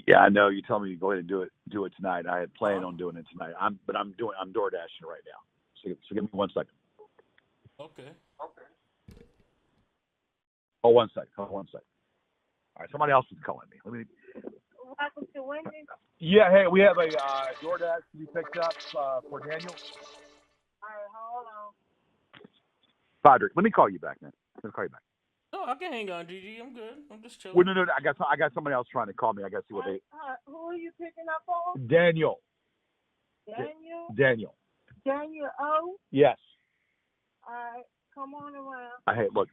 Yeah, I know. You told me to go ahead and do it tonight. I had planned on doing it tonight. I'm door dashing right now. So give me 1 second. Okay. Oh, 1 second. Hold on 1 second. All right, somebody else is calling me. Let me. Welcome to Wendy's. Yeah, hey, we have a DoorDash to be picked up for Daniel. All right, hold on. Padre, let me call you back, man. Let me call you back. No, I can hang on, GG. I'm good. I'm just chilling. Well, no, I got somebody else trying to call me. I got to see what they. Who are you picking up on? Daniel. Daniel O? Yes. All right, come on around. Hey, look,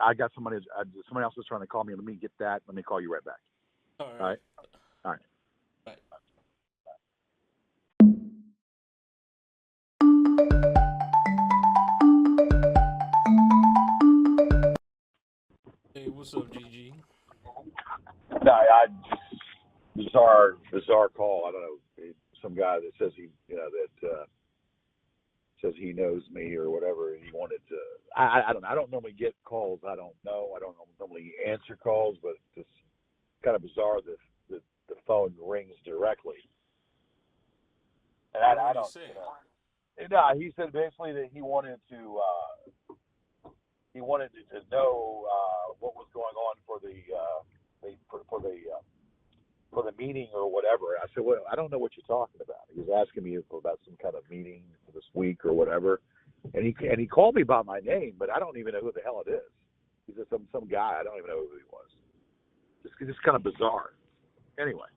I got somebody else is trying to call me. Let me get that. Let me call you right back. All right. All right. Bye. Hey, what's up, GG? No, I just bizarre call. I don't know, some guy that says says he knows me or whatever. He wanted to. I don't know. I don't normally get calls. I don't know. I don't normally answer calls, but it's kind of bizarre that the phone rings directly. And I don't. Say? No, he said basically that he wanted to know what was going on for the meeting or whatever. I said, well, I don't know what you're talking about. He was asking me about some kind of meeting for this week or whatever, and he called me by my name, but I don't even know who the hell it is. He said some guy. I don't even know who he was. Just kind of bizarre. Anyway,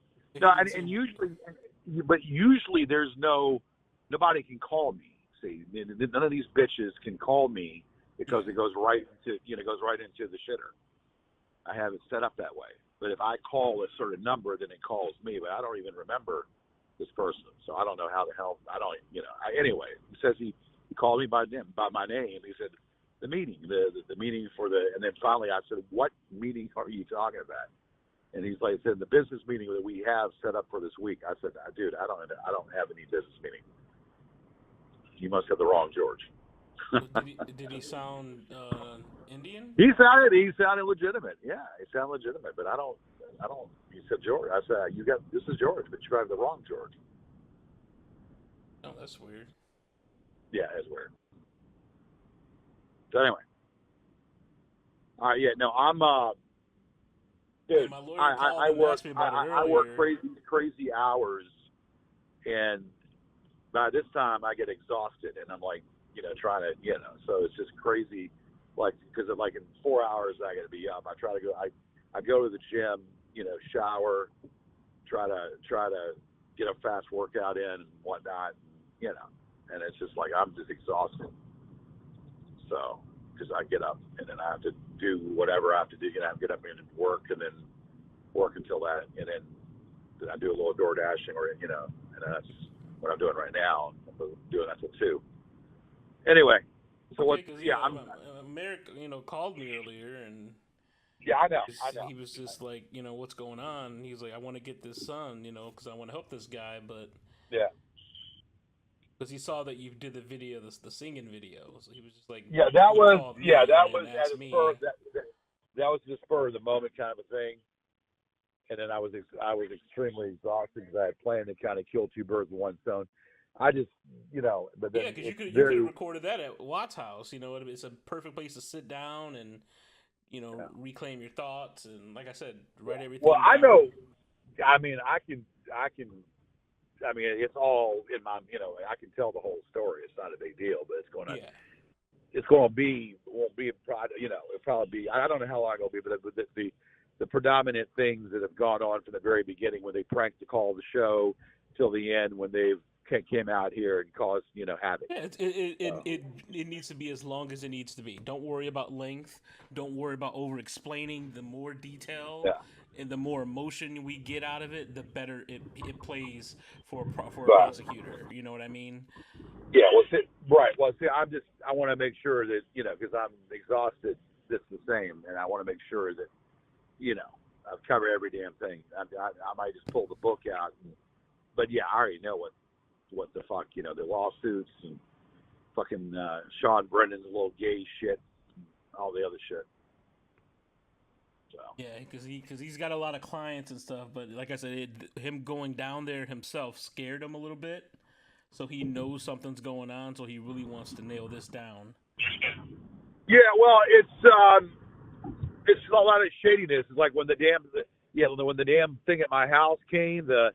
no, and usually there's nobody can call me. See, none of these bitches can call me because it goes right into the shitter. I have it set up that way. But if I call a certain number, then it calls me. But I don't even remember this person, so I don't know how the hell. I don't, anyway, he says he called me by my name. He said the meeting, the meeting and then finally I said, what meeting are you talking about? And he's like, said the business meeting that we have set up for this week. I said, dude, I don't have any business meeting. You must have the wrong George. Did he sound Indian? He sounded legitimate. Yeah, he sounded legitimate. But I don't. He said George. I said this is George, but you have the wrong George. Oh, that's weird. Yeah, it's weird. So anyway, all right. Yeah, no, I'm. Dude, my lawyer called me about it earlier. I work crazy hours, and by this time I get exhausted, and I'm like, trying to, so it's just crazy, like, because like in 4 hours I got to be up. I try to go, I go to the gym, shower, try to get a fast workout in and whatnot, and it's just like I'm just exhausted. So, because I get up and then I have to do whatever I have to do, I get up and work and then work until that, and then I do a little door dashing or, and that's what I'm doing right now. I'm doing that till 2. Anyway, so what? Yeah, America, called me earlier, and yeah, I know. He was just like, what's going on? And he was like, I want to get this son, because I want to help this guy, but yeah, because he saw that you did the video, the singing video, so he was just like, that was the spur of the moment kind of a thing. And then I was extremely exhausted because I had planned to kind of kill 2 birds with one stone. I just, but then because you could have recorded that at Watt's house. It's a perfect place to sit down and reclaim your thoughts and, like I said, write everything. Well, down. I know. I mean, I can. I mean, it's all in my. I can tell the whole story. It's not a big deal, but it's going to. Yeah. It's going to be. Won't be. It'll probably be. I don't know how long it'll be, but the predominant things that have gone on from the very beginning, when they pranked the call of the show, till the end, when they've came out here and caused havoc. Yeah, it needs to be as long as it needs to be. Don't worry about length. Don't worry about over explaining. The more detail and the more emotion we get out of it, the better it plays for a prosecutor. You know what I mean? Yeah. Well, right. Well, see, I want to make sure that because I'm exhausted. It's the same, and I want to make sure that I've covered every damn thing. I might just pull the book out, but yeah, I already know what the fuck, the lawsuits and fucking Sean Brennan's little gay shit, and all the other shit. So. Yeah, because he's got a lot of clients and stuff. But like I said, him going down there himself scared him a little bit. So he knows something's going on. So he really wants to nail this down. Yeah, well, it's a lot of shadiness. It's like when the damn thing at my house came, I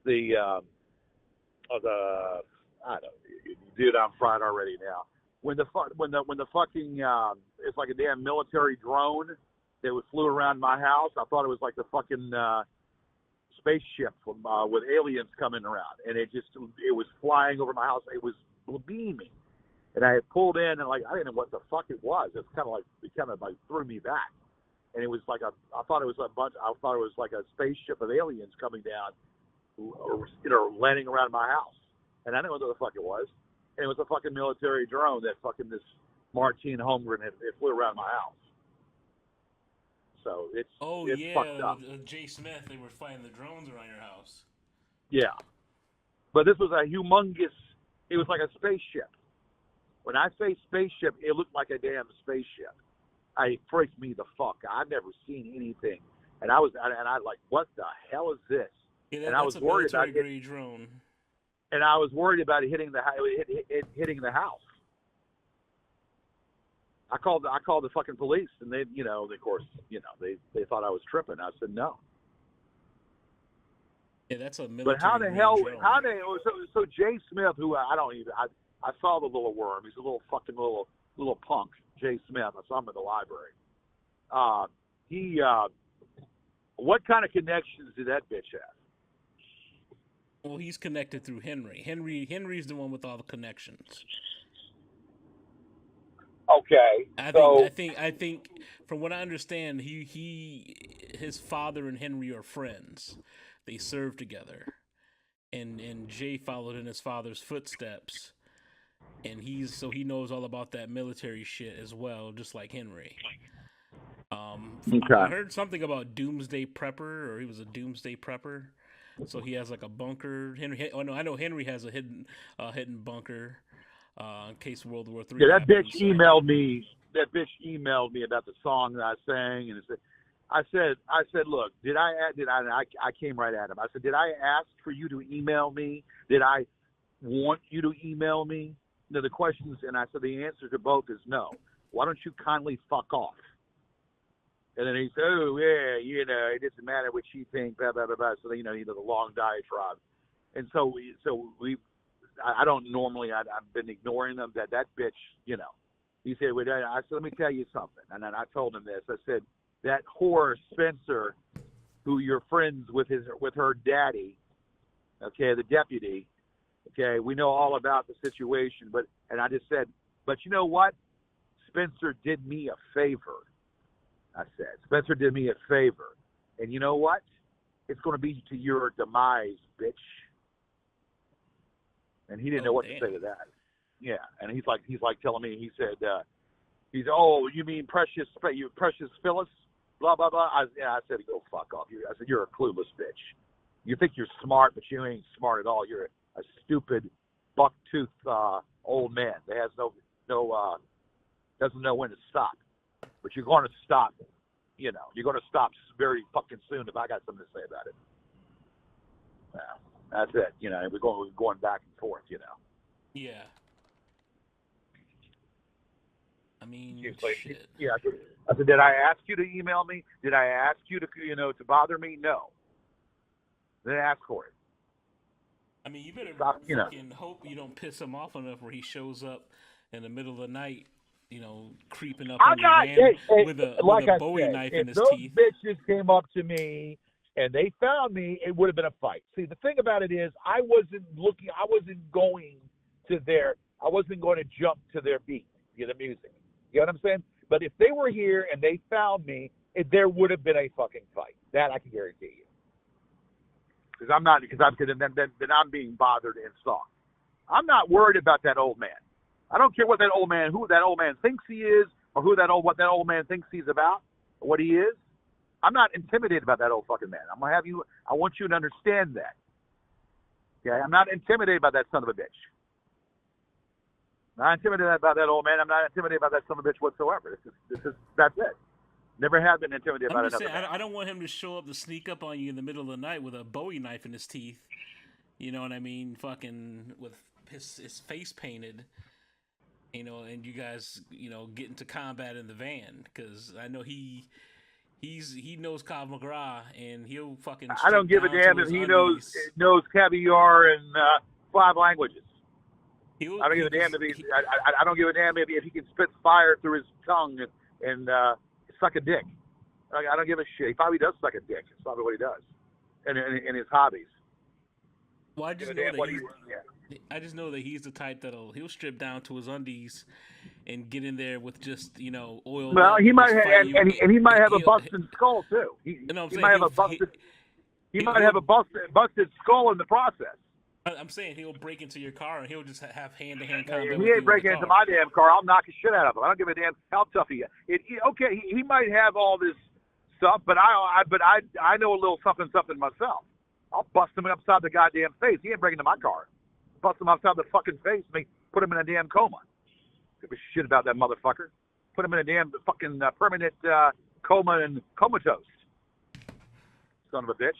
don't know, dude, I'm fried already now. When the fucking it's like a damn military drone that flew around my house. I thought it was like the fucking spaceship from with aliens coming around, and it was flying over my house. It was beaming, and I had pulled in, and like I didn't know what the fuck it was. It kind of like threw me back, and it was like I thought it was like a spaceship of aliens coming down, or landing around my house, and I didn't know what the fuck it was. And it was a fucking military drone that fucking this Martine Holmgren it flew around my house. So it's fucked up. Jay Smith, they were flying the drones around your house. Yeah, but this was a humongous. It was like a spaceship. When I say spaceship, it looked like a damn spaceship. It freaked me the fuck. I've never seen anything, and I like, what the hell is this? Yeah, and I was worried about it. Drone. And I was worried about it hitting hitting the house. I called the fucking police, and they, of course, they thought I was tripping. I said no. Yeah, that's a military. But how the hell? So Jay Smith, who I saw the little worm. He's a little fucking little punk. Jay Smith. I saw him in the library. What kind of connections did that bitch have? Well, he's connected through Henry. Henry's the one with all the connections. Okay. I think from what I understand, his father and Henry are friends. They served together. And Jay followed in his father's footsteps. And he knows all about that military shit as well, just like Henry. Okay. I heard something about Doomsday Prepper, or he was a Doomsday Prepper. So he has like a bunker. I know Henry has a hidden bunker in case World War III. Yeah, that bitch emailed me. That bitch emailed me about the song that I sang, and I said, look, I came right at him. I said, did I ask for you to email me? Did I want you to email me? The questions, and I said the answer to both is no. Why don't you kindly fuck off? And then he said, oh, yeah, it doesn't matter what you think, blah, blah, blah, blah. So, the long diatribe. And so I don't normally, I've been ignoring them, that bitch, he said, I said, let me tell you something. And then I told him this. I said, that whore, Spencer, who you're friends with her daddy, okay, the deputy, okay, we know all about the situation. And I just said, but you know what? Spencer did me a favor. I said, Spencer did me a favor. And you know what? It's going to be to your demise, bitch. And he didn't know what to say to that. Yeah. And he's like telling me, he said, you mean precious Phyllis? Blah, blah, blah. I said, go fuck off. I said, you're a clueless bitch. You think you're smart, but you ain't smart at all. You're a stupid, buck-toothed old man that has doesn't know when to stop. But you're going to stop, you're going to stop very fucking soon if I got something to say about it. Yeah, that's it. We're going back and forth, Yeah. I mean, shit. Yeah. I said, did I ask you to email me? Did I ask you to, to bother me? No. Then ask for it. I mean, you better fucking hope you don't piss him off enough where he shows up in the middle of the night, creeping up on your van with a Bowie knife in his teeth. If those bitches came up to me and they found me, it would have been a fight. See, the thing about it is, I wasn't going to jump to their beat, the music. You know what I'm saying? But if they were here and they found me, there would have been a fucking fight. That I can guarantee you. Because I'm being bothered and stalked. I'm not worried about that old man. I don't care who that old man thinks he is, or what that old man thinks he's about, or what he is. I'm not intimidated about that old fucking man. I want you to understand that. Okay, I'm not intimidated by that son of a bitch. I'm not intimidated about that old man. I'm not intimidated by that son of a bitch whatsoever. That's it. Never have been intimidated by I'm just another saying, man. I don't want him to show up to sneak up on you in the middle of the night with a Bowie knife in his teeth. You know what I mean? Fucking with his face painted. And you guys, get into combat in the van, because I know he knows Krav Maga, and he'll fucking I don't strip give a down to damn if his he undies. knows caviar and 5 languages. He'll, I don't give a damn if I don't give a damn if he can spit fire through his tongue and suck a dick. I don't give a shit. He probably does suck a dick. It's probably what he does, in his hobbies. Well, I just know that he's the type he'll strip down to his undies and get in there with just oil. Well, he might have, and he might have a busted skull too. He might have a busted. He might have a busted skull in the process. I'm saying he'll break into your car and he'll just have hand-to-hand combat. He ain't breaking into my damn car. I'll knock the shit out of him. I don't give a damn how tough he is. Okay, he might have all this stuff, but I know a little something myself. I'll bust him upside the goddamn face. He ain't breaking into my car. Bust him upside the fucking face. Put him in a damn coma. Give a shit about that motherfucker. Put him in a damn fucking permanent coma and comatose. Son of a bitch.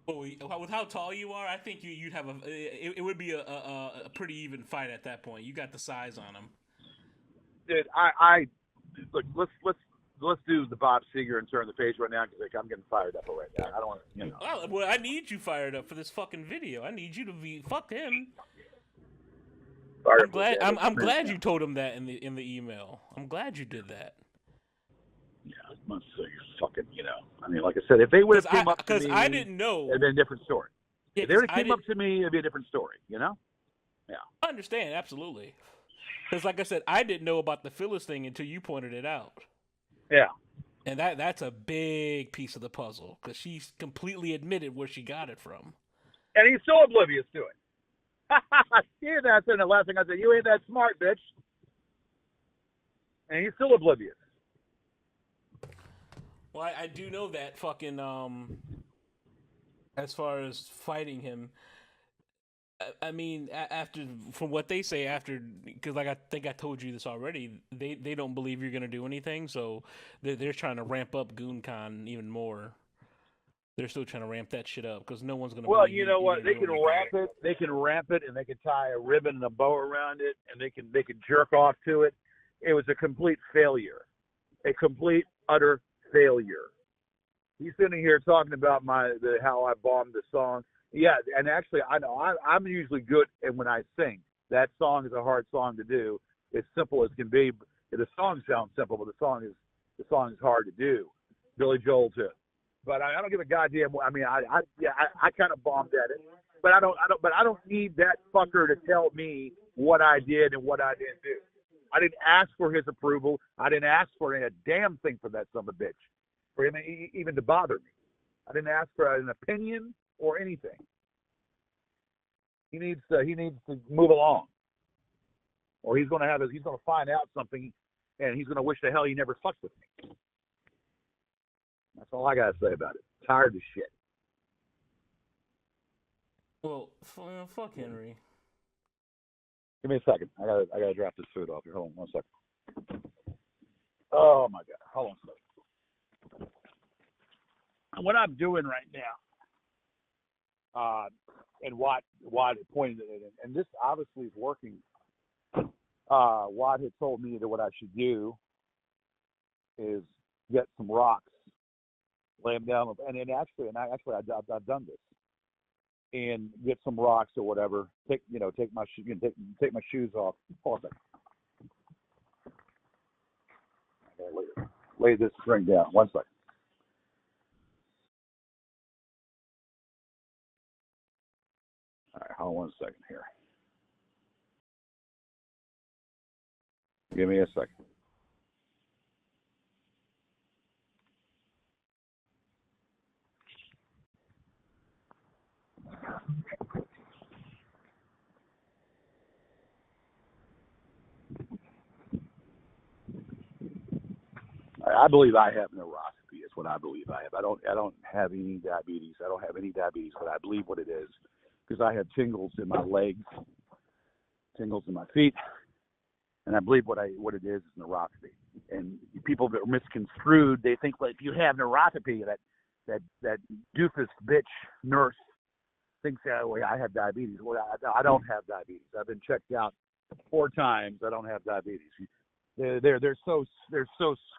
Well, with how tall you are, I think you'd have it would be a pretty even fight at that point. You got the size on him. Dude, look. Let's do the Bob Seger and turn the page right now, because I'm getting fired up right now. I don't want to. Well, I need you fired up for this fucking video. I need you to be fuck him. I'm glad you told him that in the email. I'm glad you did that. Yeah, I must say, fucking, I mean, like I said, if they would have came up to me, I didn't know, it'd been a different story. Yeah, if they would have came up to me, it'd be a different story. Yeah. I understand, absolutely. Because, like I said, I didn't know about the Phyllis thing until you pointed it out. Yeah. And that's a big piece of the puzzle, because she completely admitted where she got it from. And he's still oblivious to it. Yeah, that's the last thing I said. You ain't that smart, bitch. And he's still oblivious. Well, I do know that fucking, as far as fighting him, I mean, from what they say because like I think I told you this already, they don't believe you're going to do anything, so they're trying to ramp up GoonCon even more. They're still trying to ramp that shit up, because no one's going to. Well, you know what? They can ramp it. They can ramp it, and they can tie a ribbon and a bow around it, and they can jerk off to it. It was a complete failure, a complete utter failure. He's sitting here talking about how I bombed the song. Yeah, and actually, I know I'm usually good, and when I sing, that song is a hard song to do. It's simple as can be. The song sounds simple, but the song is hard to do. Billy Joel too. But I don't give a goddamn. I mean, I kind of bombed at it, but I don't need that fucker to tell me what I did and what I didn't do. I didn't ask for his approval. I didn't ask for a damn thing from that son of a bitch, for him even to bother me. I didn't ask for an opinion or anything. He needs to move along, or he's going to find out something, and he's going to wish the hell he never fucked with me. That's all I got to say about it. Tired of shit. Well, fuck Henry. Give me a second. I gotta drop this food off here. Hold on 1 second. Oh my God. Hold on a second. What I'm doing right now, and Watt pointed at it, and this obviously is working. Watt had told me that what I should do is get some rocks, lay them down, and I've done this, and get some rocks or whatever. Take my shoes off. Hold on a second. I gotta lay this drink down. 1 second. All right, hold on 1 second here. Give me a second. I believe I have neuropathy. Is what I believe I have. I don't have any diabetes. I don't have any diabetes, but I believe what it is, because I have tingles in my legs, tingles in my feet, And I believe what it is neuropathy. And people that are misconstrued, they think, well, if you have neuropathy, that doofus bitch nurse thinks, well, I have diabetes. Well, I don't have diabetes. I've been checked out 4 times. I don't have diabetes. They're so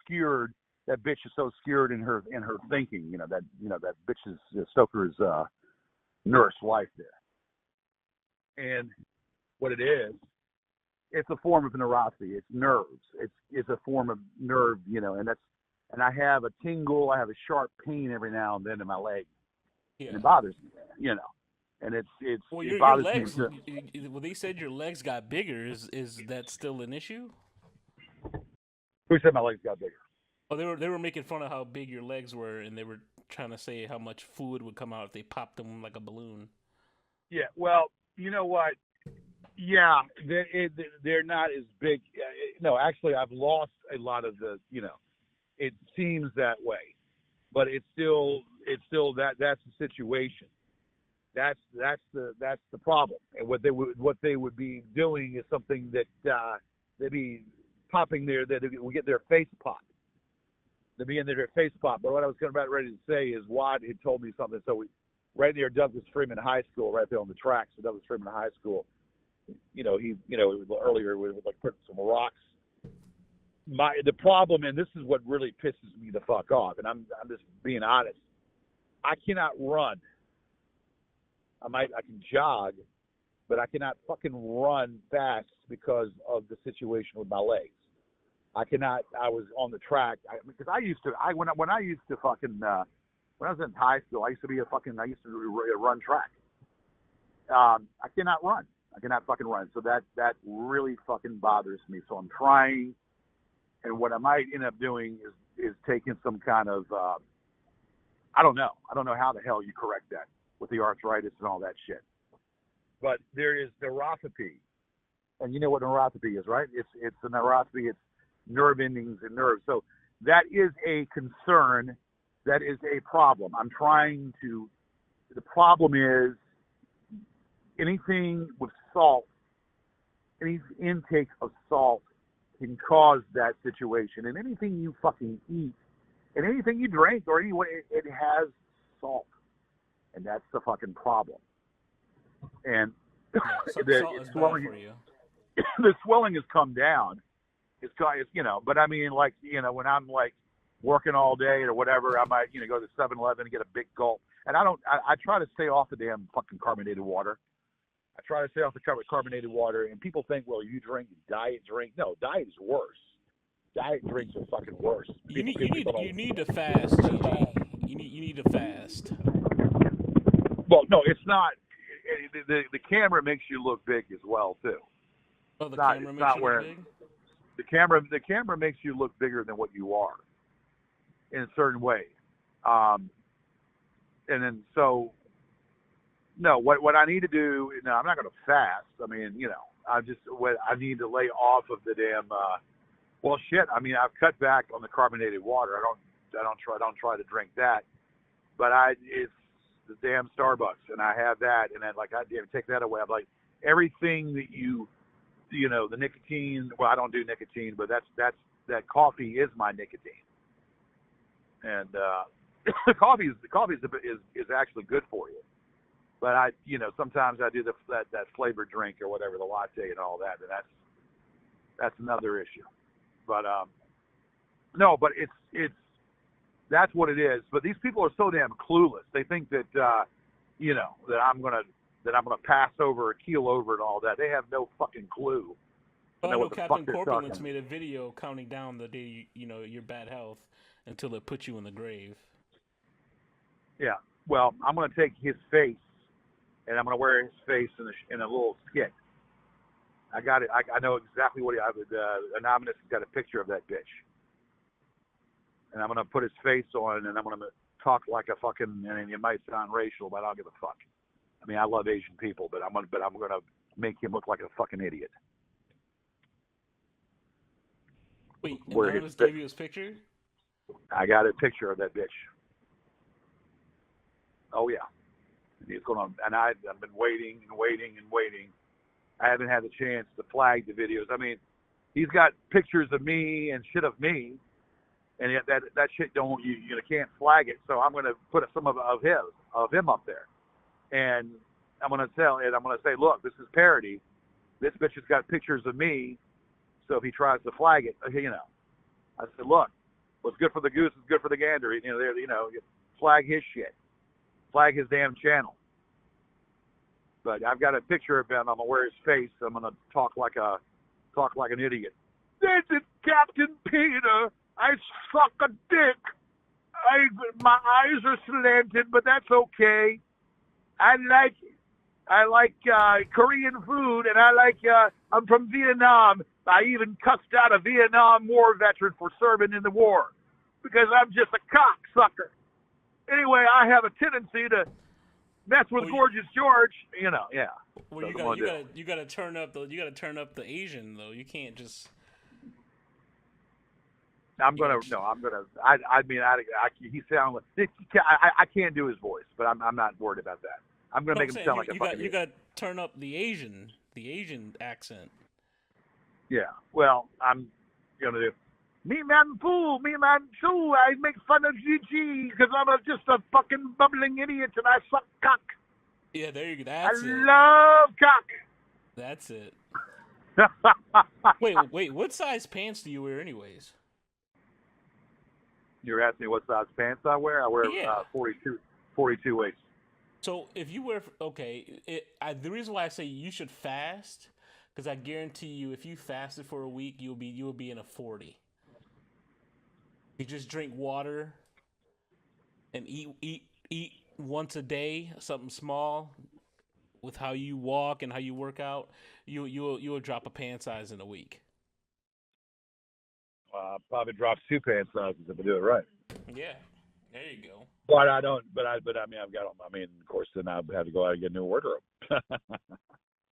skewered. That bitch is so skewered in her thinking. That bitch is Stoker's nurse wife there. And what it is, it's a form of neuropathy. It's nerves. It's a form of nerve. And I have a tingle. I have a sharp pain every now and then in my leg. Yeah. And it bothers me. And it bothers your legs, me. Well, they said your legs got bigger. Is that still an issue? Who said my legs got bigger? Oh, they were making fun of how big your legs were, and they were trying to say how much fluid would come out if they popped them like a balloon. Yeah. Well, you know what? Yeah, they're not as big. No, actually, I've lost a lot of the. It seems that way, but it's still that's the situation. That's the problem. And what they would be doing is something that they'd be popping that we get their face popped. They'd be in their face pop. But what I was about ready to say is Watt had told me something. So right near Douglas Freeman High School, right there on the tracks of Douglas Freeman High School. Earlier we would put some rocks. The problem, and this is what really pisses me the fuck off, and I'm just being honest. I cannot run. I can jog, but I cannot fucking run fast because of the situation with my legs. I cannot. I was on the track because I used to. When I used to fucking when I was in high school, I used to run track. I cannot run. I cannot fucking run. So that really fucking bothers me. So I'm trying, and what I might end up doing is taking some kind of I don't know. I don't know how the hell you correct that with the arthritis and all that shit. But there is neuropathy, and you know what neuropathy is, right? It's a neuropathy. It's nerve endings and nerves. So that is a concern. That is a problem. I'm trying to. The problem is anything with salt, any intake of salt can cause that situation. And anything you fucking eat, and anything you drink, or anyway, it has salt. And that's the fucking problem. And Salt is bad for you. The swelling has come down. It's but I mean, when I'm working all day or whatever, I might, go to 7-Eleven and get a big gulp. And I try to stay off the damn fucking carbonated water. I try to stay off the carbonated water, and people think, well, you drink diet drink. No, diet is worse. Diet drinks are fucking worse. You need to fast, GG. You need to fast. Well, no, it's not. The camera makes you look big as well too. Oh, camera makes you look big? The camera makes you look bigger than what you are in a certain way. And then no, what I need to do, I'm not going to fast. I mean, I need to lay off of the damn. Well, shit. I mean, I've cut back on the carbonated water. I don't try to drink that. But it's the damn Starbucks, and I have that, and then I take that away. I'm like, everything that the nicotine. Well, I don't do nicotine, but that coffee is my nicotine, and the coffee is actually good for you. But sometimes I do that flavored drink or whatever, the latte and all that, and that's another issue. But no, but it's that's what it is. But these people are so damn clueless. They think that that I'm gonna pass over or keel over and all that. They have no fucking clue. Well, I know Captain Corpulence made a video counting down the day your bad health until it put you in the grave. Yeah. Well, I'm gonna take his face, and I'm gonna wear his face in a little skit. I got it. I know exactly what Anonymous has got a picture of that bitch. And I'm going to put his face on, and I'm going to talk like a fucking, and it might sound racial, but I don't give a fuck. I mean, I love Asian people, but I'm going to make him look like a fucking idiot. Wait, Anonymous gave you his picture? I got a picture of that bitch. Oh, yeah. He's going on, and I've been waiting and waiting and waiting. I haven't had the chance to flag the videos. I mean, he's got pictures of me and shit of me, and yet that shit you can't flag it. So I'm gonna put some of him up there, and I'm gonna say, look, this is parody. This bitch has got pictures of me, so if he tries to flag it, I said, look, what's good for the goose is good for the gander. Flag his shit, flag his damn channel. But I've got a picture of him. I'm gonna wear his face. I'm gonna talk like an idiot. This is Captain Peter. I suck a dick. My eyes are slanted, but that's okay. I like Korean food, and I'm from Vietnam. I even cussed out a Vietnam War veteran for serving in the war because I'm just a cocksucker. Anyway, I have a tendency to mess with Gorgeous George, yeah. Well, you gotta turn up the Asian though. You can't just. He sounds like I can't do his voice, but I'm not worried about that. I'm gonna make him sound like a fucking. You gotta turn up the Asian accent. Yeah, well, I'm gonna do. Me man fool, me man fool. I make fun of GG because I'm just a fucking bubbling idiot and I suck cock. Yeah, there you go. I love cock. That's it. Wait. What size pants do you wear, anyways? You're asking me what size pants I wear? I wear 42 waist. So if you wear the reason why I say you should fast, because I guarantee you, if you fasted for a week, you'll be in a 40. You just drink water and eat once a day, something small. With how you walk and how you work out, you'll drop a pant size in a week. Probably drops 2 pant sizes if I do it right. Yeah, there you go. But I don't. But I've got them. Of course, then I have to go out and get a new wardrobe.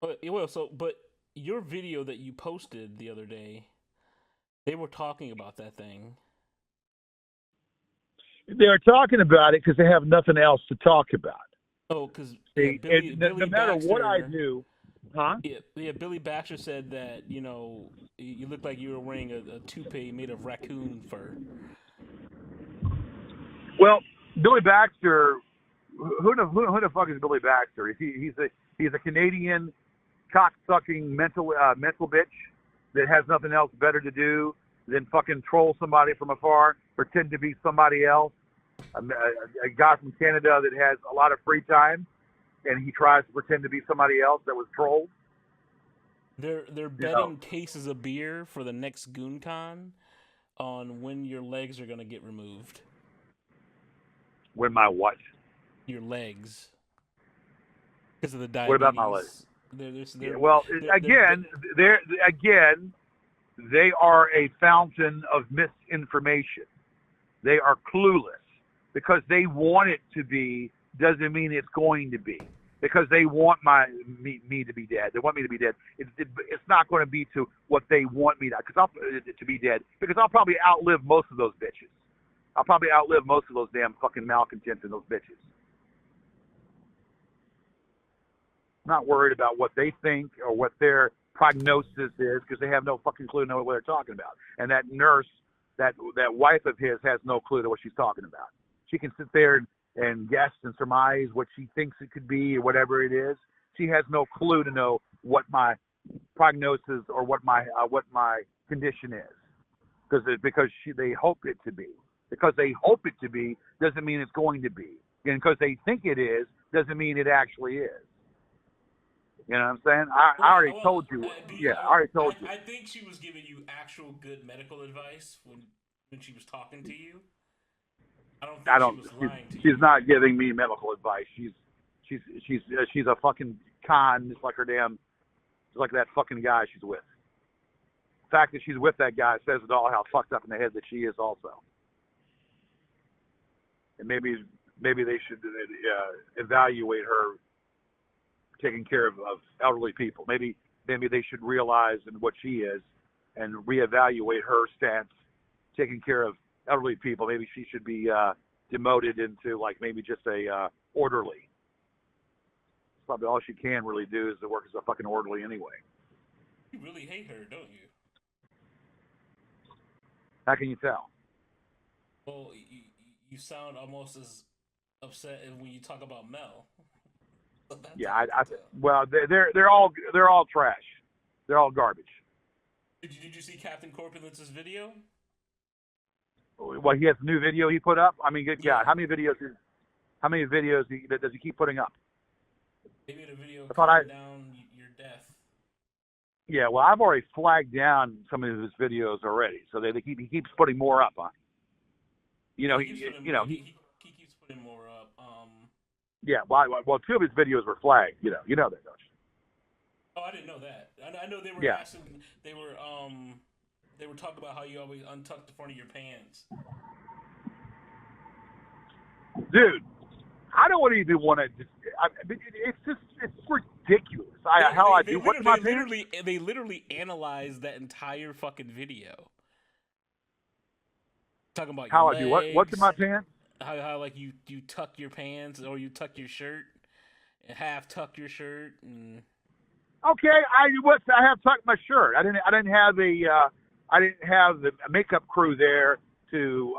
But your video that you posted the other day, they were talking about that thing. They're talking about it because they have nothing else to talk about. Oh, because no matter what I do, huh? Yeah, Billy Baxter said that you looked like you were wearing a toupee made of raccoon fur. Well, Billy Baxter, who the fuck is Billy Baxter? He's a Canadian cock-sucking mental bitch that has nothing else better to do than fucking troll somebody from afar, pretend to be somebody else. A guy from Canada that has a lot of free time, and he tries to pretend to be somebody else that was trolled. They're betting cases of beer for the next GoonCon on when your legs are gonna get removed. When my what? Your legs. Because of the diabetes. What about my legs? They are a fountain of misinformation. They are clueless. Because they want it to be doesn't mean it's going to be. Because they want me to be dead. They want me to be dead. It's not going to be to what they want me to be dead. Because I'll probably outlive most of those bitches. I'll probably outlive most of those damn fucking malcontents and those bitches. Not worried about what they think or what their prognosis is because they have no fucking clue what they're talking about. And that nurse, that wife of his has no clue to what she's talking about. She can sit there and guess and surmise what she thinks it could be or whatever it is. She has no clue to know what my prognosis or what my condition is because they hope it to be. Because they hope it to be doesn't mean it's going to be. And because they think it is doesn't mean it actually is. You know what I'm saying? I already told you. I already told you. I think she was giving you actual good medical advice when she was talking to you. I don't think she was lying to you. She's not giving me medical advice. She's a fucking con, just like that fucking guy she's with. The fact that she's with that guy says it all how fucked up in the head that she is also. And maybe they should evaluate her taking care of elderly people. Maybe they should realize what she is and reevaluate her stance taking care of elderly people. Maybe she should be demoted into maybe just a orderly. Probably all she can really do is to work as a fucking orderly anyway. You really hate her, don't you? How can you tell? Well, you sound almost as upset when you talk about Mel. So that's Yeah, how I can tell. well, they're all trash. They're all garbage. Did you see Captain Corpulent's video? Well, he has a new video he put up. I mean, good God, Yeah. how many videos does he keep putting up? They made a video I thought I counting down your death. Yeah, well, I've already flagged down some of his videos already, so he keeps putting more up on. You know, He keeps putting, he keeps putting more up. Yeah, well, two of his videos were flagged. You know that, don't you? Oh, I didn't know that. I know they were Yeah. asking. They were talking about how you always untuck the front of your pants. Dude, I don't even want to. It's ridiculous. They literally analyzed that entire fucking video. Talking about how your I do legs, what's in my pants? how like you tuck your pants or you tuck your shirt and half tuck your shirt and. Okay, I have tucked my shirt. I didn't have the makeup crew there to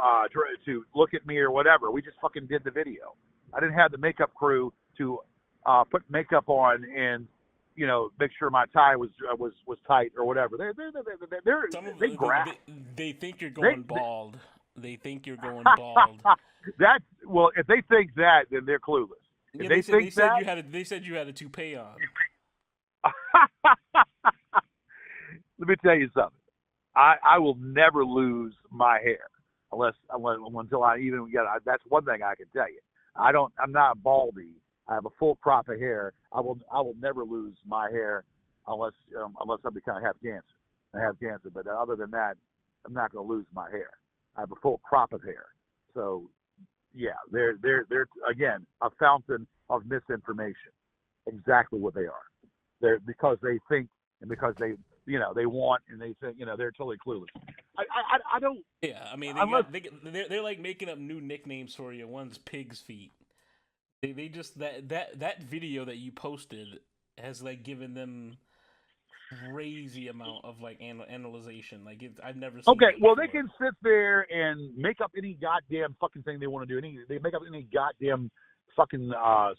look at me or whatever. We just fucking did the video. I didn't have the makeup crew to put makeup on and make sure my tie was tight or whatever. They grab. They think you're going bald. They think you're going bald. Well, if they think that, then they're clueless. If they think said that, they said you had a toupee on. Let me tell you something. I will never lose my hair until I even get. That's one thing I can tell you. I'm not baldy. I have a full crop of hair. I will never lose my hair unless I have cancer. I have cancer, but other than that, I'm not going to lose my hair. I have a full crop of hair. So, yeah, they're again a fountain of misinformation. Exactly what they are. They're because they think and because they want and they think they're totally clueless. I don't. Yeah, I mean they're like making up new nicknames for you. One's pig's feet. They just that video that you posted has like given them crazy amount of like analyzation. Like I've never seen. Okay, well before. they can sit there and make up any goddamn fucking thing they want to do. They make up any goddamn fucking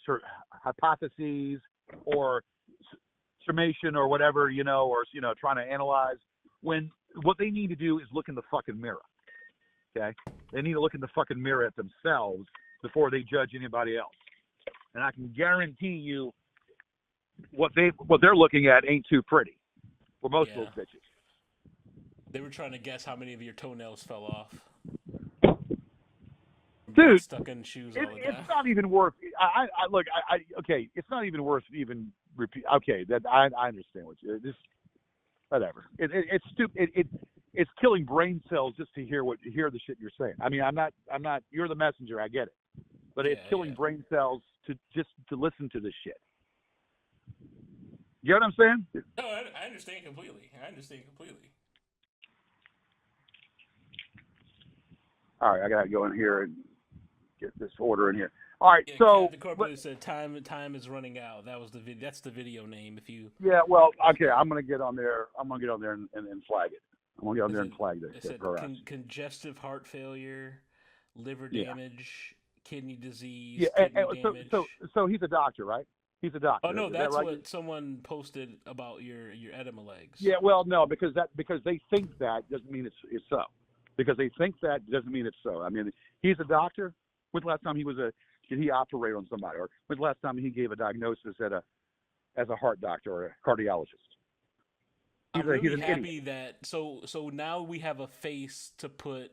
sort of hypotheses or summation or whatever, or trying to analyze, when what they need to do is look in the fucking mirror. Okay? They need to look in the fucking mirror at themselves before they judge anybody else. And I can guarantee you what they're looking at ain't too pretty for most of those bitches. They were trying to guess how many of your toenails fell off. Dude, stuck in shoes all the time. It's not even worth. Okay, it's not even worth even repeat. Okay, that I understand what you. Just whatever. It's stupid. It's killing brain cells just to hear the shit you're saying. I mean, I'm not. You're the messenger. I get it, but it's killing brain cells to listen to this shit. You know what I'm saying? No, I understand completely. All right, I gotta go in here and get this order in here. All right, so the corporate said time is running out. That's the video name. If you well, okay, I'm gonna get on there. I'm gonna get on there and flag it. I'm gonna get on there and flag this. It said congestive heart failure, liver damage, kidney disease. Kidney damage. So he's a doctor, right? He's a doctor. Oh no, that's right? What someone posted about your edema legs. Yeah, well, no, because they think that doesn't mean it's so. Because they think that doesn't mean it's so. I mean, he's a doctor. When's the last time did he operate on somebody? Or when's the last time he gave a diagnosis as a heart doctor or a cardiologist? I'm really happy that so now we have a face to put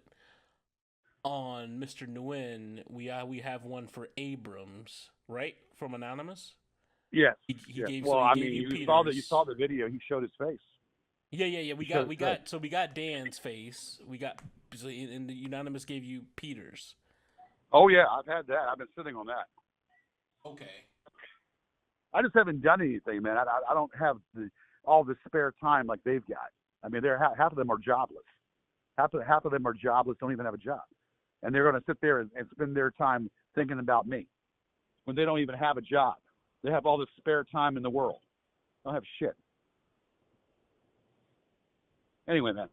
on Mr. Nguyen. We have one for Abrams, right? From Anonymous. Yes. He gave. Well, so I he mean, gave you saw the video. He showed his face. Yeah. We got Dan's face. And the Unanimous gave you Peter's. Oh yeah, I've had that. I've been sitting on that. Okay. I just haven't done anything, man. I don't have all the spare time like they've got. I mean, half of them are jobless. Half of them are jobless, don't even have a job, and they're going to sit there and spend their time thinking about me when they don't even have a job. They have all the spare time in the world. They don't have shit. Anyway, man.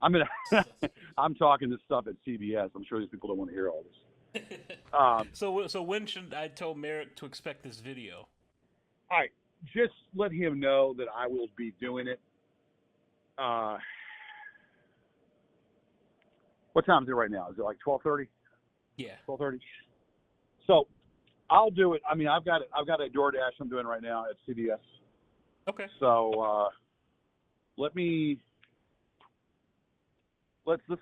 I'm talking this stuff at CBS. I'm sure these people don't want to hear all this. So when should I tell Merrick to expect this video? All right, just let him know that I will be doing it. What time is it right now? Is it like 12:30? Yeah. 12:30. So I'll do it. I mean, I've got a DoorDash I'm doing right now at CBS. Okay. So let's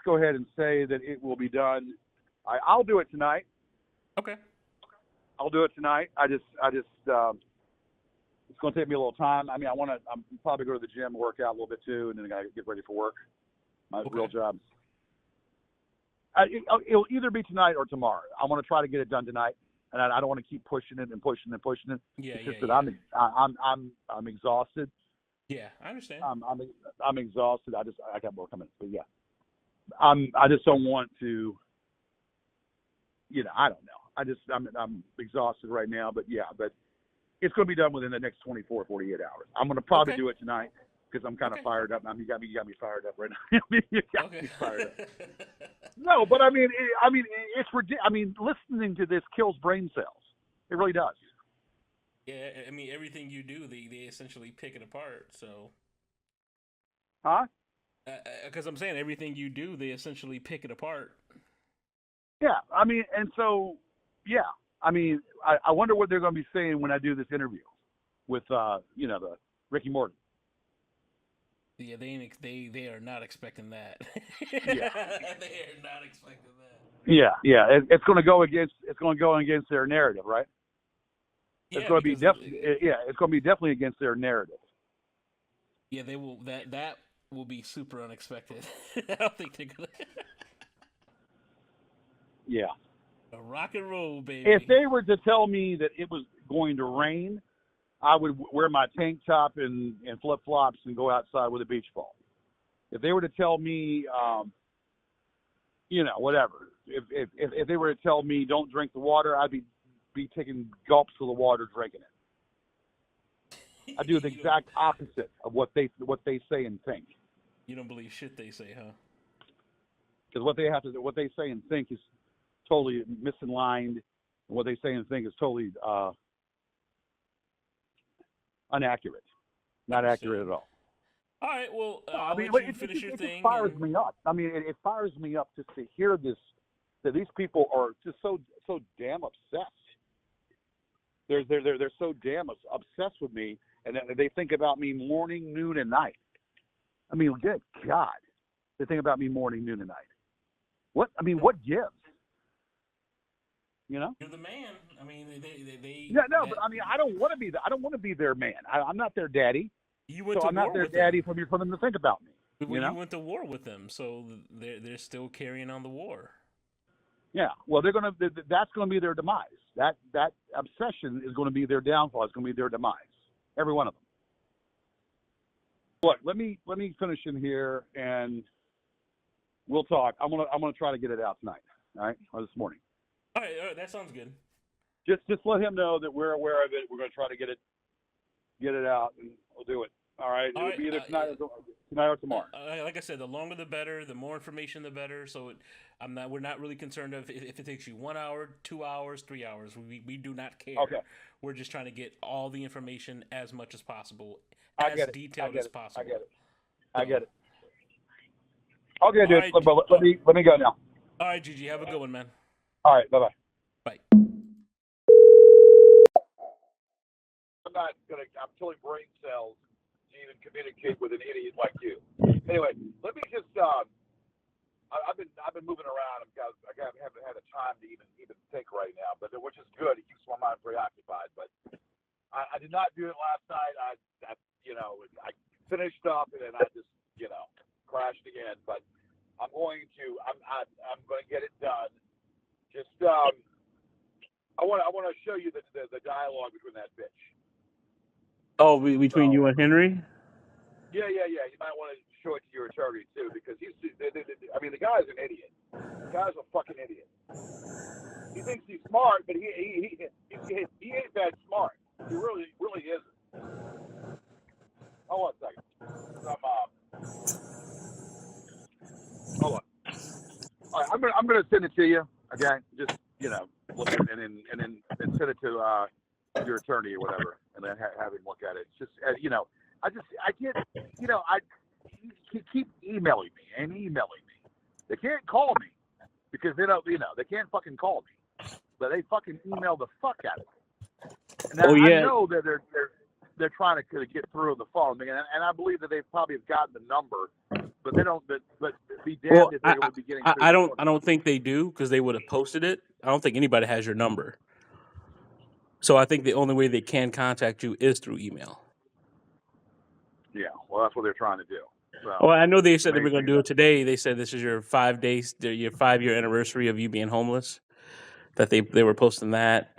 go ahead and say that it will be done. I'll do it tonight. Okay. I'll do it tonight. I just it's going to take me a little time. I mean, I'm probably go to the gym, work out a little bit too, and then I got to get ready for work. My real job. It'll either be tonight or tomorrow. I want to try to get it done tonight, and I don't want to keep pushing it and pushing and pushing it. Yeah, it's just that I'm exhausted. Yeah, I understand. I'm exhausted. I got more coming, but yeah, I just don't want to. I don't know. I'm exhausted right now, but it's going to be done within the next 24, 48 hours. I'm going to probably do it tonight because I'm kind of fired up. You got me fired up right now. You got me fired up. No, but I mean, it's ridiculous. I mean, listening to this kills brain cells. It really does. Yeah, I mean, everything you do, they essentially pick it apart. So. Huh? Because I'm saying everything you do, they essentially pick it apart. Yeah, I mean, and so, yeah, I mean, I wonder what they're going to be saying when I do this interview with, the Ricky Morton. Yeah, they are not expecting that. Yeah. They are not expecting that. Yeah. It's going to go against their narrative, right? Yeah, it's going to be it's going to be definitely against their narrative. Yeah, they will. That will be super unexpected. I don't think they're gonna. Yeah. A rock and roll, baby. If they were to tell me that it was going to rain, I would wear my tank top and flip-flops and go outside with a beach ball. If they were to tell me, whatever. If they were to tell me don't drink the water, I'd be taking gulps of the water, drinking it. I do the exact opposite of what they say and think. You don't believe shit they say, huh? Because what they say and think is totally misaligned, and what they say and think is totally inaccurate. Not accurate at all. All right, well, I'll let you finish your thing. It fires me up. I mean, it fires me up just to hear this, that these people are just so damn obsessed. They're so damn obsessed with me, and they think about me morning, noon, and night. I mean, good God, they think about me morning, noon, and night. What gives? You're the man. I mean, they. But I mean, I don't want to be their man. I'm not their daddy. I'm not their daddy for them to think about me. You went to war with them, so they're still carrying on the war. Yeah, well, that's gonna be their demise. That obsession is going to be their downfall. It's going to be their demise. Every one of them. Look, let me finish in here, and we'll talk. I'm gonna try to get it out tonight. All right, or this morning. All right, that sounds good. Just let him know that we're aware of it. We're going to try to get it out, and we'll do it. All right, it'll be either tonight or tomorrow. Like I said, the longer the better. The more information, the better. So we're not really concerned if it takes you 1 hour, 2 hours, 3 hours. We do not care. Okay. We're just trying to get all the information as much as possible, detailed as possible. I get it. Okay, dude. Right, let me go now. All right, GG. Have a good one, man. All right. Bye-bye. Bye. I'm killing brain cells to even communicate with an idiot like you. Anyway, let me just. I've been moving around. I haven't had a time to even think right now, but which is good. It keeps my mind preoccupied. But I did not do it last night. I finished up and then I just crashed again. But I'm going to get it done. Just I want to show you the dialogue between that bitch. Oh, between you and Henry? Yeah. You might want to show it to your attorney too, because the guy's an idiot. The guy's a fucking idiot. He thinks he's smart, but he ain't that smart. He really isn't. Hold on a second. I'm gonna send it to you. Okay, just look at it and then send it to your attorney or whatever, and then have him look at it. It's just I can't he keep emailing me and emailing me. They can't call me because they don't they can't fucking call me, but they fucking email the fuck out of me. And I know that they're trying to get through the phone, and I believe that they probably have gotten the number, but they don't. But be damned if they would be getting. I don't think they do because they would have posted it. I don't think anybody has your number. So I think the only way they can contact you is through email. Yeah, well, that's what they're trying to do. So, well, I know they said they were going to do it today. They said this is your 5 days, your 5-year anniversary of you being homeless. That they were posting that.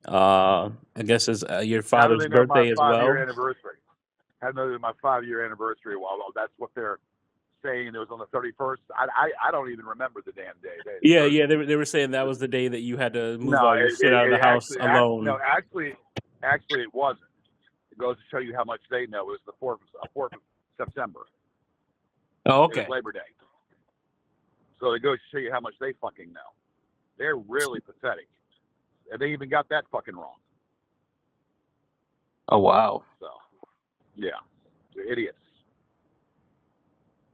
I guess is your father's birthday as well. 5-year anniversary. I know my 5-year anniversary. Well, that's what they're saying. It was on the 31st. I don't even remember the damn day. Yeah. They were saying that was the day that you had to move sit out of the house alone. Actually, it wasn't. It goes to show you how much they know. It was the 4th of September. Oh, okay. It was Labor Day. So it goes to show you how much they fucking know. They're really pathetic. And they even got that fucking wrong. Oh, wow. So, yeah. They're idiots.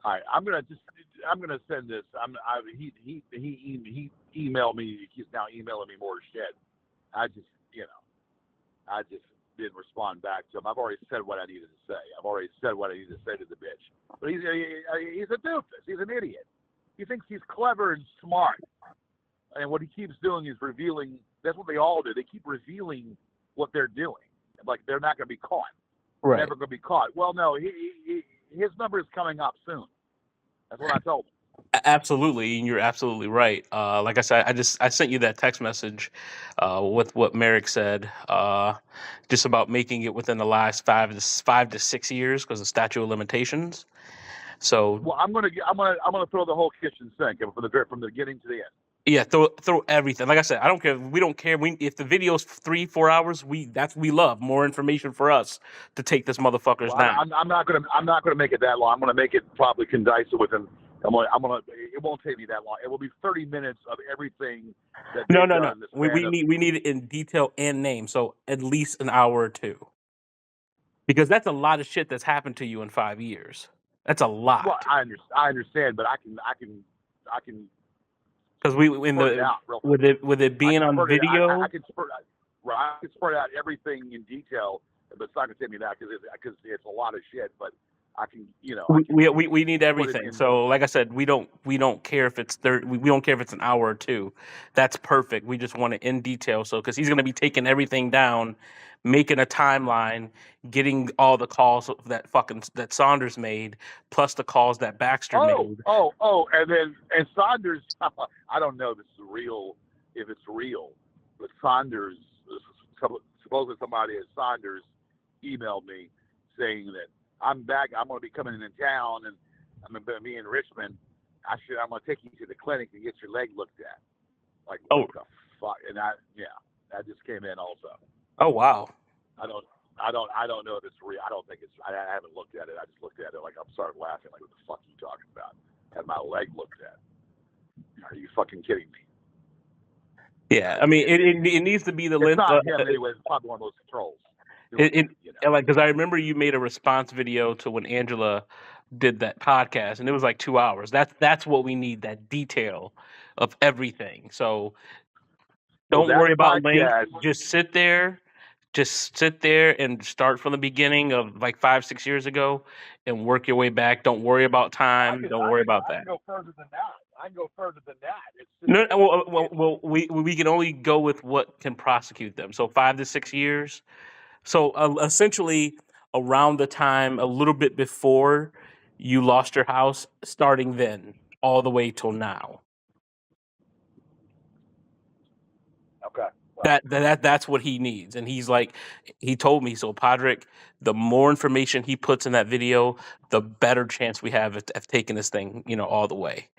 All right, I'm gonna send this. He emailed me. He's now emailing me more shit. I just didn't respond back to him. I've already said what I needed to say. I've already said what I needed to say to the bitch. But he's a doofus. He's an idiot. He thinks he's clever and smart. And what he keeps doing is revealing. That's what they all do. They keep revealing what they're doing. Like they're not going to be caught. Right. Never going to be caught. Well, no, his number is coming up soon. That's what I told him. Absolutely, and you're absolutely right. Like I said, I sent you that text message with what Merrick said, just about making it within the last 5 to 6 years because of statute of limitations. So, well, I'm gonna throw the whole kitchen sink from the beginning to the end. Yeah, throw everything. Like I said, I don't care. We don't care. If the video's 3-4 hours, we love more information for us to take this motherfucker's down. I'm not gonna make it that long. I'm gonna make it probably condense it within. It won't take me that long. It will be 30 minutes of everything. That No. We need it in detail and name. So at least an hour or two, because that's a lot of shit that's happened to you in 5 years. That's a lot. Well, I understand, but I can. Because with it being on video, I can spread out everything in detail, but it's not gonna take me that because it's a lot of shit. But I can, we need everything. So, like I said, we don't care if it's we don't care if it's an hour or two. That's perfect. We just want it in detail. So, because he's gonna be taking everything down, making a timeline, getting all the calls that Saunders made, plus the calls that Baxter made. And Saunders. I don't know if it's real, but Saunders, supposedly somebody at Saunders emailed me saying that I'm back. I'm going to be coming in town, and I'm going to be in Richmond. I'm going to take you to the clinic to get your leg looked at. Like, what the fuck? And that just came in also. Oh, wow. I don't know if it's real. I don't think it's. I haven't looked at it. I just looked at it like I'm started laughing. Like, what the fuck are you talking about? Had my leg looked at. Are you fucking kidding me? Yeah, I mean, it needs to be the list. It's not him anyway. It's probably one of those trolls. Because I remember you made a response video to when Angela did that podcast, and it was like 2 hours. That's what we need, that detail of everything. So don't worry about length. Just sit there and start from the beginning of like 5-6 years ago and work your way back. Don't worry about time. Don't worry about that. I can go further than that. Well, we can only go with what can prosecute them. So 5 to 6 years. So essentially around the time, a little bit before you lost your house, starting then, all the way till now. Okay. That's what he needs. And he's like, he told me, so Podrick, the more information he puts in that video, the better chance we have of taking this thing, all the way.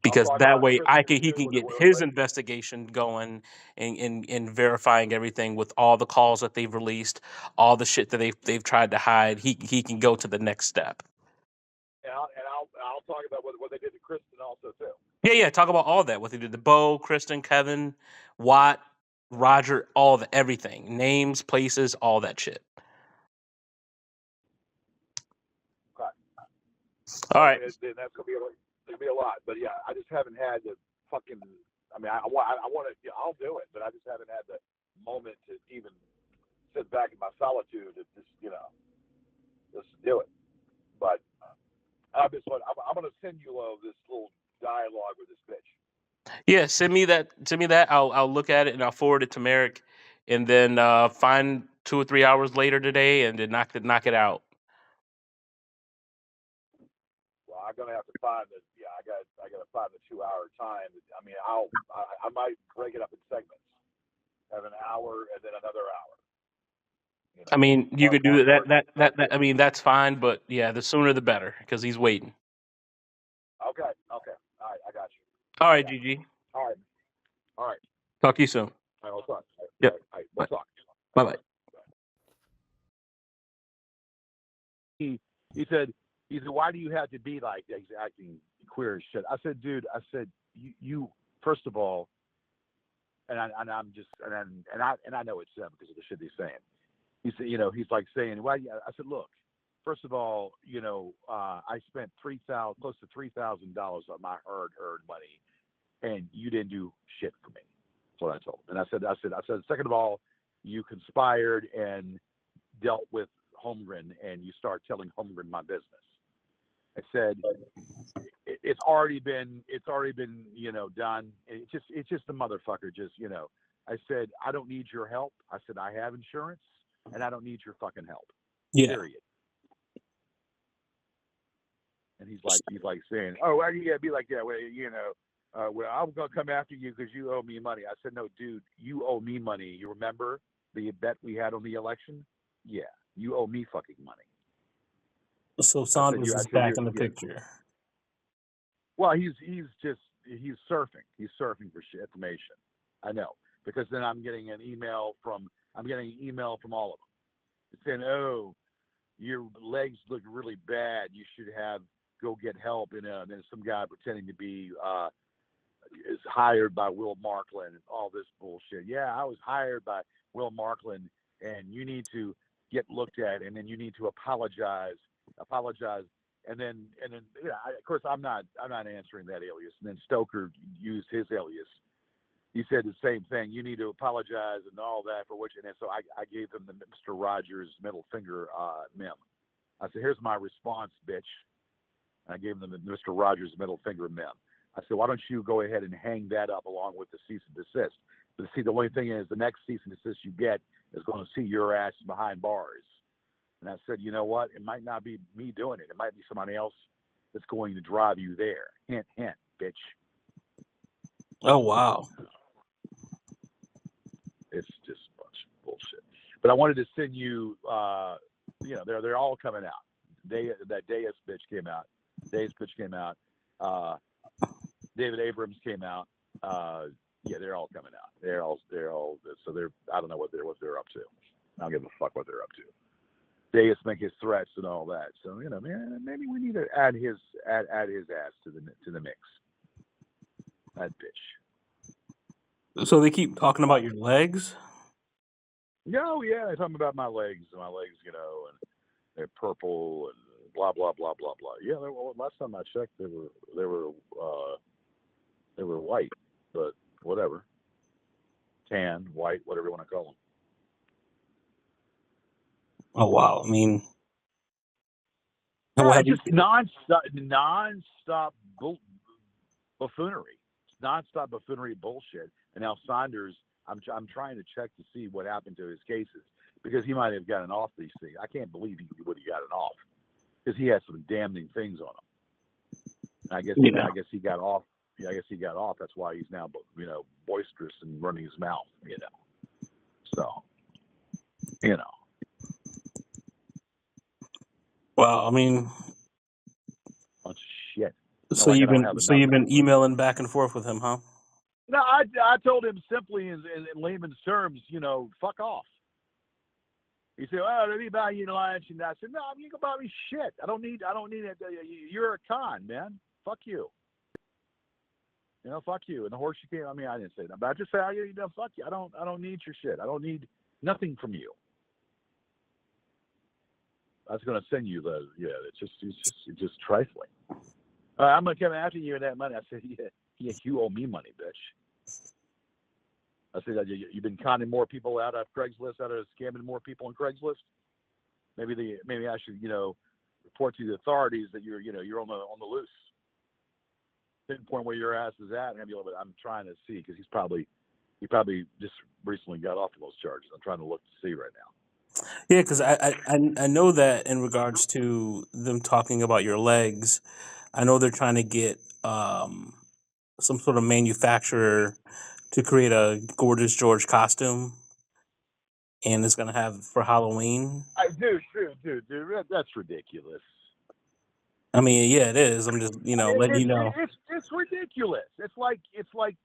Because that way he can get his investigation going and verifying everything with all the calls that they've released, all the shit that they've tried to hide. He can go to the next step. And I'll talk about what they did to Kristen also too. Yeah. Talk about all that. What they did to Bo, Kristen, Kevin, Watt, Roger, all the everything, names, places, all that shit. Okay. All right. Then that's gonna be a lot. But yeah, I just haven't had the fucking. I mean, I want to. Yeah, I'll do it, but I just haven't had the moment to even sit back in my solitude and just just do it. But I'm gonna send you this little dialogue with this bitch. Yeah, send me that. Send me that. I'll look at it and I'll forward it to Merrick, and then find 2 or 3 hours later today, and then knock it out. Well, I'm gonna have to find the. Yeah, I gotta find the 2 hour time. I mean, I might break it up in segments. Have an hour and then another hour. I mean, you could do Or that. I mean, that's fine, but yeah, the sooner the better because he's waiting. okay. All right, I got you. All right, GG. All right. Talk to you soon. All right, we'll talk. Yep. All right, we'll talk. Bye bye. He said, why do you have to be like that? He's acting queer as shit. I said, dude, you first of all, and I know it's them because of the shit he's saying. He said, he's like saying, why? I said, look, first of all, I spent close to $3,000 on my hard-earned money, and you didn't do shit for me. That's what I told him. And I said, second of all, you conspired and dealt with Holmgren, and you start telling Holmgren my business. I said, it's already been done. It's just the motherfucker. I said, I don't need your help. I said, I have insurance, and I don't need your fucking help. Yeah. Period. And he's like saying, oh, why do you gotta be like that? Well, well, I'm gonna come after you because you owe me money. I said, no, dude, you owe me money. You remember the bet we had on the election? Yeah, you owe me fucking money. So Saunders is back in the picture. Well, he's surfing. He's surfing for shit information. I know, because then I'm getting an email from all of them saying, "Oh, your legs look really bad. You should go get help." And then some guy pretending to be is hired by Will Markland and all this bullshit. Yeah, I was hired by Will Markland, and you need to get looked at, and then you need to apologize, and then of course I'm not answering that alias. And then Stoker used his alias. He said the same thing. You need to apologize and all that for what you. And so I gave him the Mr. Rogers middle finger mem. I said, here's my response, bitch. And I gave them the Mr. Rogers middle finger mem. I said, why don't you go ahead and hang that up along with the cease and desist? But see, the only thing is, the next cease and desist you get is going to see your ass behind bars. And I said, you know what? It might not be me doing it. It might be somebody else that's going to drive you there. Hint, hint, bitch. Oh, wow. It's just a bunch of bullshit. But I wanted to send you, they're all coming out. That Deus bitch came out. David Abrams came out. Yeah, they're all coming out. They're all. So I don't know what they're up to. I don't give a fuck what they're up to. Deus make his threats and all that. So man, maybe we need to add his ass to the mix. That bitch. So they keep talking about your legs? No, yeah, they're talking about my legs, and and they're purple and blah blah blah blah blah. Yeah, last time I checked, they were white, but whatever, tan, white, whatever you want to call them. Oh wow! I mean, just nonstop buffoonery. It's nonstop buffoonery bullshit. And now Saunders, I'm trying to check to see what happened to his cases, because he might have gotten off these things. I can't believe he would have gotten off, because he had some damning things on him. And I guess he got off. Yeah, I guess he got off. That's why he's now boisterous and running his mouth. So Well, I mean, bunch of shit. So you've been emailing back and forth with him, huh? No, I told him simply in layman's terms, fuck off. He said, "Oh, let me buy you lunch," and I said, "No, you can buy me shit. I don't need it. You're a con, man. Fuck you." Fuck you. And the horse you can't. I mean, I didn't say that, but I just say, fuck you. I don't need your shit. I don't need nothing from you. I was going to send you it's just trifling. I'm going to come after you and that money. I said, yeah, you owe me money, bitch. I said, you've been conning more people out of Craigslist, out of scamming more people on Craigslist. Maybe I should, report to the authorities that you're on the loose. Pinpoint where your ass is at, and have you a little bit. I'm trying to see because he probably just recently got off of those charges. I'm trying to look to see right now. Yeah, because I know that in regards to them talking about your legs, I know they're trying to get some sort of manufacturer to create a Gorgeous George costume, and it's gonna have for Halloween. Dude, that's ridiculous. I mean, yeah, it is. I'm just, letting you know. It's ridiculous. It's like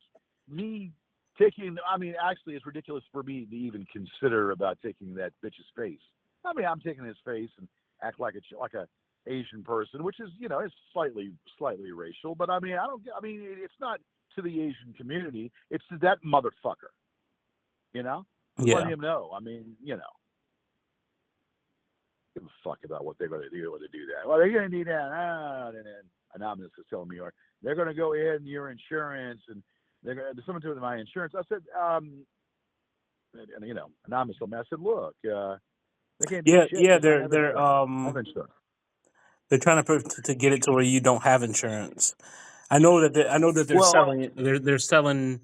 me taking. I mean, actually, it's ridiculous for me to even consider about taking that bitch's face. I mean, I'm taking his face and act like a Asian person, which is, it's slightly racial. But I mean, it's not to the Asian community. It's to that motherfucker. Yeah. Let him know. I mean, give a fuck about what they're going to do when they do that. Well, they're going to do that. And then Anonymous is telling me, or they're going to go ahead and your insurance, and they're going to do something to my insurance. I said, Anonymous told me, I said, look, they can't do shit. Yeah, they're trying to get it to where you don't have insurance. I know that they're selling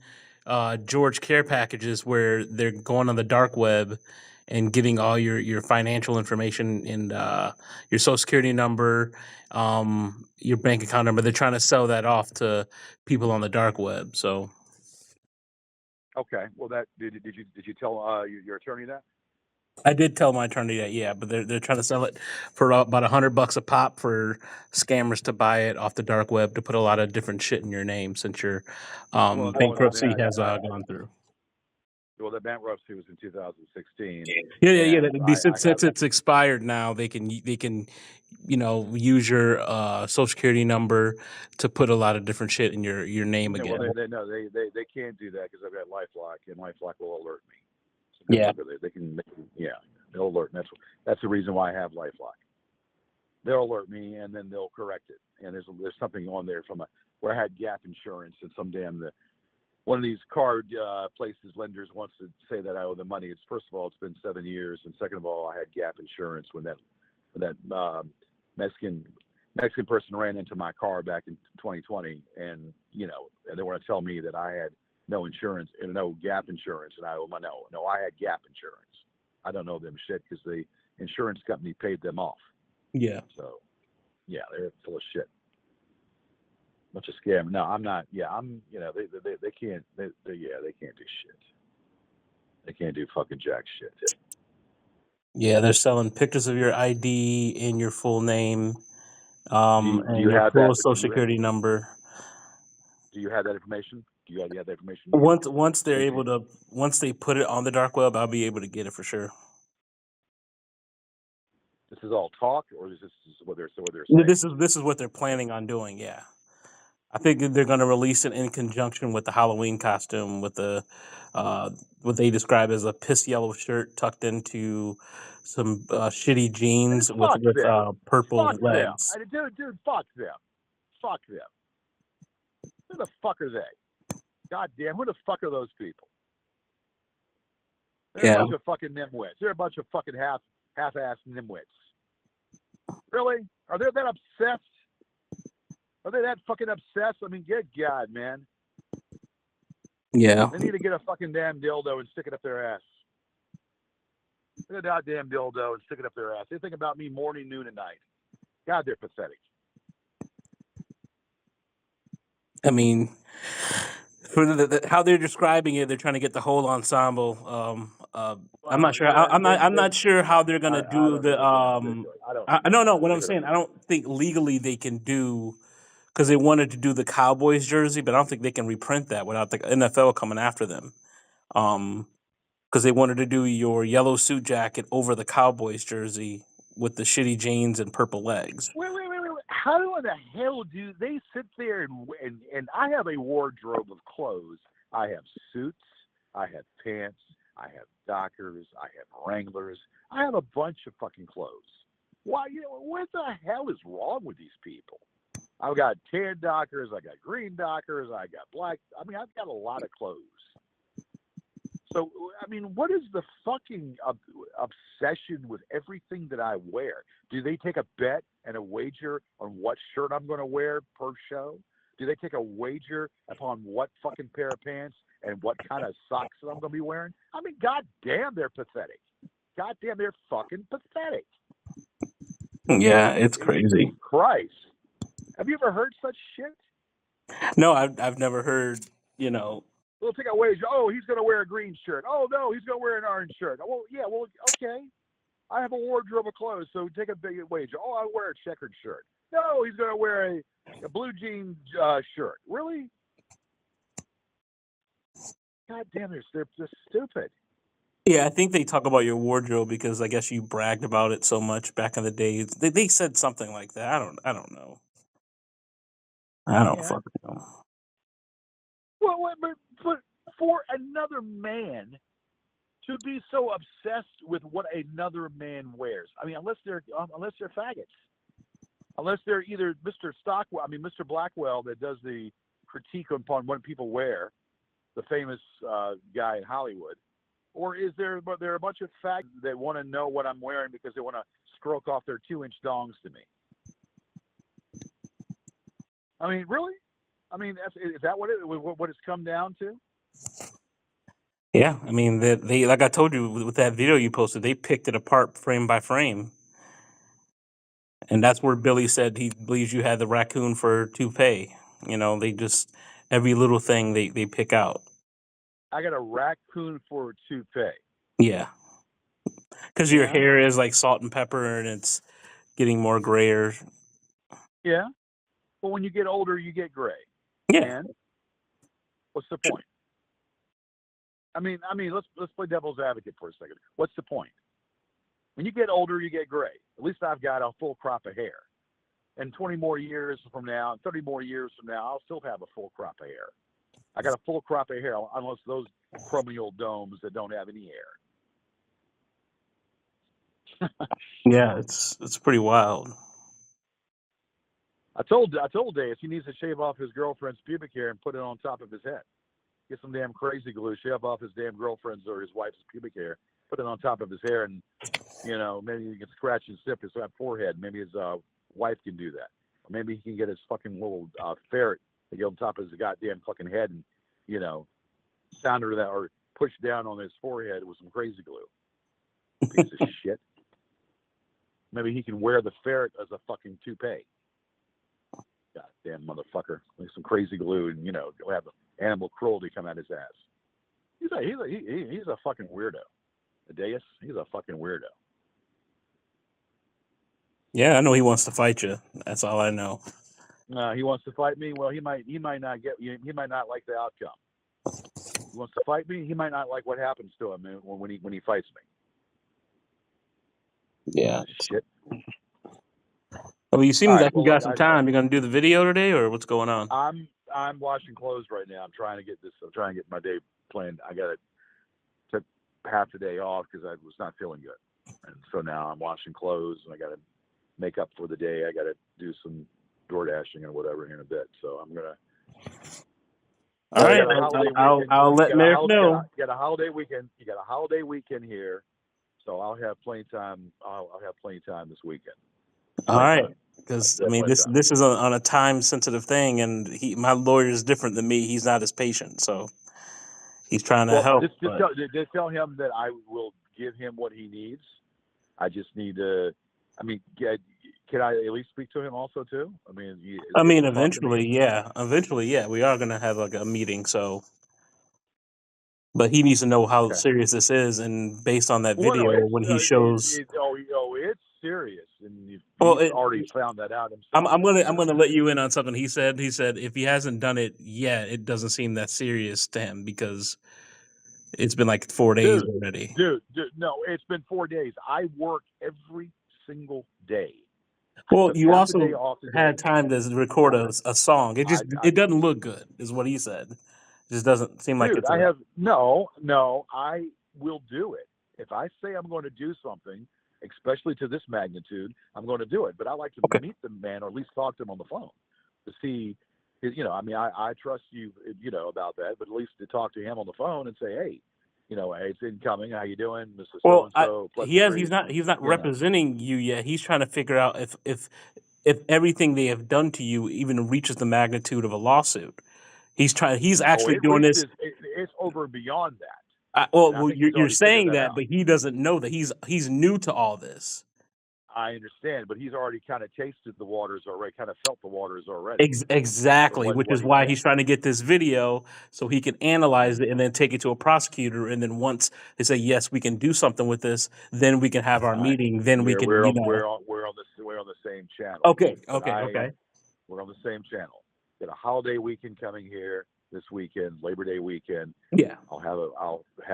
George Care packages where they're going on the dark web and getting all your financial information and your social security number, your bank account number. They're trying to sell that off to people on the dark web. So, okay. Well, that did you tell your attorney that? I did tell my attorney that, yeah, but they're trying to sell it for about $100 a pop for scammers to buy it off the dark web to put a lot of different shit in your name since your bankruptcy has gone through. Well, the bankruptcy was in 2016. Yeah. That'd be since it's expired now. They can use your social security number to put a lot of different shit in your name again. Well, they can't do that because I've got LifeLock, and LifeLock will alert me. So they can they'll alert me. That's the reason why I have LifeLock. They'll alert me, and then they'll correct it. And there's something on there where I had gap insurance, and one of these card places, lenders wants to say that I owe them money. First of all, it's been 7 years, and second of all, I had gap insurance when that Mexican person ran into my car back in 2020, and they want to tell me that I had no insurance and no gap insurance, and I owe my no, I had gap insurance. I don't owe them shit because the insurance company paid them off. Yeah. So, yeah, they're full of shit. Bunch of scam. No, I'm not. Yeah, I'm. They can't. They can't do shit. They can't do fucking jack shit. Yeah, they're selling pictures of your ID and your full name, and your full social security number. Do you have that information? Do you have that information? Once they put it on the dark web, I'll be able to get it for sure. This is all talk, or is this what they're saying? This is what they're planning on doing. Yeah. I think they're going to release it in conjunction with the Halloween costume with the what they describe as a piss yellow shirt tucked into some shitty jeans with purple legs. Dude, fuck them. Fuck them. Who the fuck are they? Goddamn, who the fuck are those people? They're a bunch of fucking nimwits. They're a bunch of fucking half-ass nimwits. Really? Are they that obsessed? Are they that fucking obsessed? I mean, good God, man. Yeah. They need to get a fucking damn dildo and stick it up their ass. Get a goddamn dildo and stick it up their ass. They think about me morning, noon, and night. God, they're pathetic. I mean, for how they're describing it, they're trying to get the whole ensemble. I'm not sure. I'm not sure how they're gonna do the. No. What I'm saying, I don't think legally they can do, because they wanted to do the Cowboys jersey, but I don't think they can reprint that without the NFL coming after them. Because they wanted to do your yellow suit jacket over the Cowboys jersey with the shitty jeans and purple legs. Wait. how in the hell do they sit there and I have a wardrobe of clothes. I have suits, I have pants, I have Dockers, I have Wranglers, I have a bunch of fucking clothes. Why, what the hell is wrong with these people? I've got tan Dockers, I got green Dockers, I got black. I mean, I've got a lot of clothes. So, I mean, what is the fucking obsession with everything that I wear? Do they take a bet and a wager on what shirt I'm going to wear per show? Do they take a wager upon what fucking pair of pants and what kind of socks that I'm going to be wearing? I mean, goddamn, they're pathetic. Goddamn, they're fucking pathetic. Yeah, it's crazy. Jesus Christ. Have you ever heard such shit? No, I've never heard, We'll take a wager. Oh, he's going to wear a green shirt. Oh, no, he's going to wear an orange shirt. Well, yeah, well, okay. I have a wardrobe of clothes, so take a big wager. Oh, I'll wear a checkered shirt. No, he's going to wear a blue jean shirt. Really? God damn, they're just stupid. Yeah, I think they talk about your wardrobe because I guess you bragged about it so much back in the days. They said something like that. I don't know. I don't fucking know. Well, but for another man to be so obsessed with what another man wears, I mean, unless they're faggots, unless they're either Mr. Blackwell that does the critique upon what people wear, the famous guy in Hollywood, or is there a bunch of faggots that want to know what I'm wearing because they want to stroke off their 2-inch dongs to me? I mean, really? I mean, is that what it's come down to? Yeah, I mean, they like I told you with that video you posted, they picked it apart frame by frame, and that's where Billy said he believes you had the raccoon for toupee. They just every little thing they pick out. I got a raccoon for a toupee. Yeah, because your hair is like salt and pepper, and it's getting more grayer. Yeah, but when you get older, you get gray. Yeah. And what's the point? I mean, let's play devil's advocate for a second. What's the point? When you get older, you get gray. At least I've got a full crop of hair. And 20 more years from now, 30 more years from now, I'll still have a full crop of hair. I got a full crop of hair, unless those crummy old domes that don't have any hair. Yeah, it's pretty wild. I told Dave he needs to shave off his girlfriend's pubic hair and put it on top of his head. Get some damn crazy glue, shave off his damn girlfriend's or his wife's pubic hair, put it on top of his hair, and maybe he can scratch and sniff his forehead. Maybe his wife can do that, or maybe he can get his fucking little ferret to get on top of his goddamn fucking head and sound her that or push down on his forehead with some crazy glue. Piece of shit. Maybe he can wear the ferret as a fucking toupee. Goddamn motherfucker! Like some crazy glue, and he'll have animal cruelty come out his ass. He's a fucking weirdo. Adeus, he's a fucking weirdo. Yeah, I know he wants to fight you. That's all I know. He wants to fight me. Well, he might not like the outcome. He wants to fight me. He might not like what happens to him when he fights me. Yeah. Shit. Well, you seem like you got some time. You gonna do the video today, or what's going on? I'm washing clothes right now. I'm trying to get my day planned. I got to took half the day off because I was not feeling good, and so now I'm washing clothes and I got to make up for the day. I got to do some door dashing and whatever here in a bit. So I'm gonna. All right, I'll let Merrick know. You got a holiday weekend. You got a holiday weekend here, so I'll have plenty of time. I'll have plenty of time this weekend. All right, because this is on a time sensitive thing, and my lawyer is different than me. He's not as patient, so he's trying to help. Just tell him that I will give him what he needs. I just need to. I mean, can I at least speak to him also too? Eventually, yeah. We are gonna have like a meeting, so. But he needs to know how serious this is, and based on that video, when he shows, it's serious, and he's already found that out himself. I'm gonna let you in on something he said. He said if he hasn't done it yet, it doesn't seem that serious to him because it's been like 4 days already. Dude, no, it's been 4 days. I work every single day. Well, Took you half the day also off today. had time to record Yeah, a song. It just I it doesn't look good, is what he said. It just doesn't seem like dude, it's I a have no. I will do it if I say I'm going to do something, especially to this magnitude. I'm going to do it, but I like to okay. meet the man or at least talk to him on the phone to see. I mean, I trust you, about that, but at least to talk to him on the phone and say, hey, hey, it's incoming. How you doing, Mr. So Well, and so? he's Pleasantries. not You know. representing you yet. He's trying to figure out if everything they have done to you even reaches the magnitude of a lawsuit. He's Oh, actually it doing this. reaches. It's over and beyond that, and I Well, think he's you're already figured saying that that, out. but he doesn't know that he's new to all this. I understand, but he's already kind of tasted the waters already, kind of felt the waters already for Exactly, which what is he why can. he's trying to get this video so he can analyze it and then take it to a prosecutor. And then once they say yes, we can do something with this, then we can have our All right, meeting. Then we we're can, we're on we're on we're on the same channel, Okay, but okay. we're on the same channel. Got a holiday weekend coming here this weekend, Labor Day weekend. Yeah. I'll have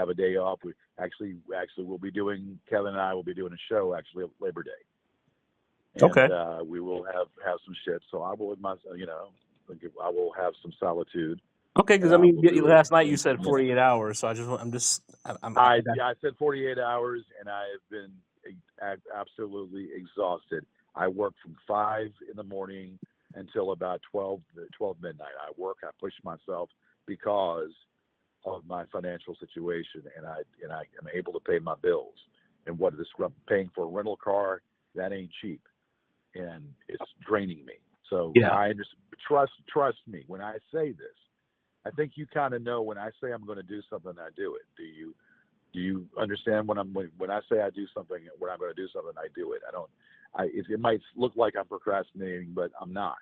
a day off. We actually we'll be doing Kevin and I will be doing a show actually Labor Day. Okay. And we will have some shit. So I will, I will have some solitude. Okay, because And I I mean, will do it. last night you And, said 48 hours, so I said 48 hours, and I have been absolutely exhausted. I work from 5 in the morning until about 12 midnight. I push myself because of my financial situation, and I am able to pay my bills. And what is paying for a rental car? That ain't cheap, and it's draining me. So Yeah. I understand. Trust me when I say this. I think you kind of know when I say I'm going to do something, I do it. Do you understand when I say I do something, when I'm going to do something, I do it. It might look like I'm procrastinating, but I'm not.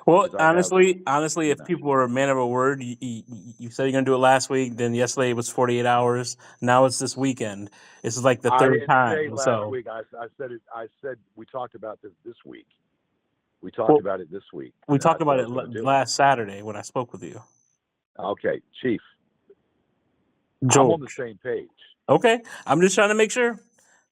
Well, I have, honestly, if people were a man of a word, you said you're gonna do it last week. Then yesterday it was 48 hours. Now it's this weekend. This is like the I third didn't say time. last So week. I said it. I said we talked about this week. We talked about it this week, we and I talked said about I it was going to do it. last Saturday when I spoke with you, Okay, Chief. I'm on the George. same page. Okay, I'm just trying to make sure.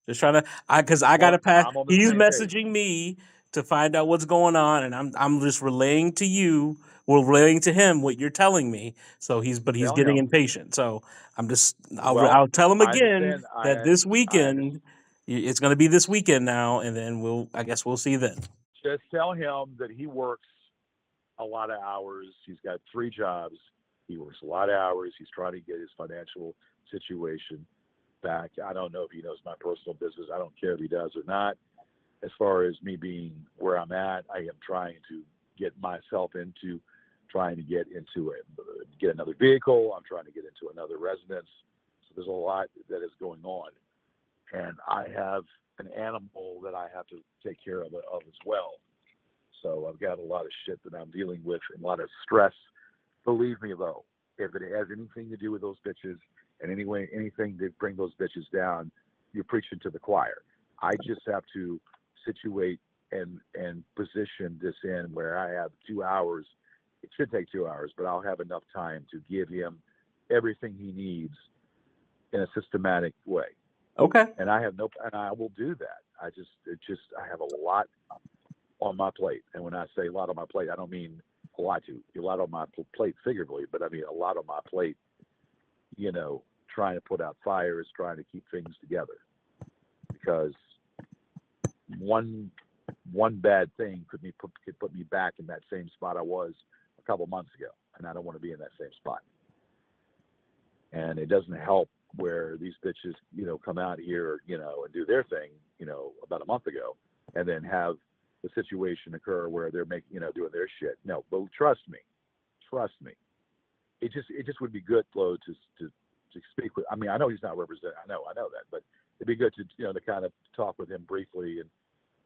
Just trying to, because I gotta pass. I'm on the He's same page. messaging me to find out what's going on, and I'm just relaying to you. We're relaying to him what you're telling me. So he's Tell getting him. impatient. So Well, I'll tell him I again understand. that this I understand. weekend it's going to be this weekend now, and then I guess we'll see then. Just tell him that he works a lot of hours. He's got 3 jobs. He works a lot of hours. He's trying to get his financial situation back. I don't know if he knows my personal business. I don't care if he does or not. As far as me being where I'm at, I am trying to get myself into trying to get another vehicle. I'm trying to get into another residence. So there's a lot that is going on. And I have an animal that I have to take care of as well. So I've got a lot of shit that I'm dealing with and a lot of stress. Believe me, though, if it has anything to do with those bitches and anything to bring those bitches down, you're preaching to the choir. I just have to situate and position this in where I have 2 hours. It should take 2 hours, but I'll have enough time to give him everything he needs in a systematic way. Okay. And I will do that. I have a lot on my plate. And when I say a lot on my plate, I don't mean a lot on my plate figuratively, but I mean a lot on my plate, trying to put out fires, trying to keep things together. Because one bad thing could put me back in that same spot I was a couple months ago. And I don't want to be in that same spot. And it doesn't help where these bitches, come out here, and do their thing, about a month ago, and then have the situation occur where they're making, doing their shit. No, but trust me. It just would be good, Flo, to speak with. I mean, I know he's not represented. I know that, but it'd be good to, to kind of talk with him briefly and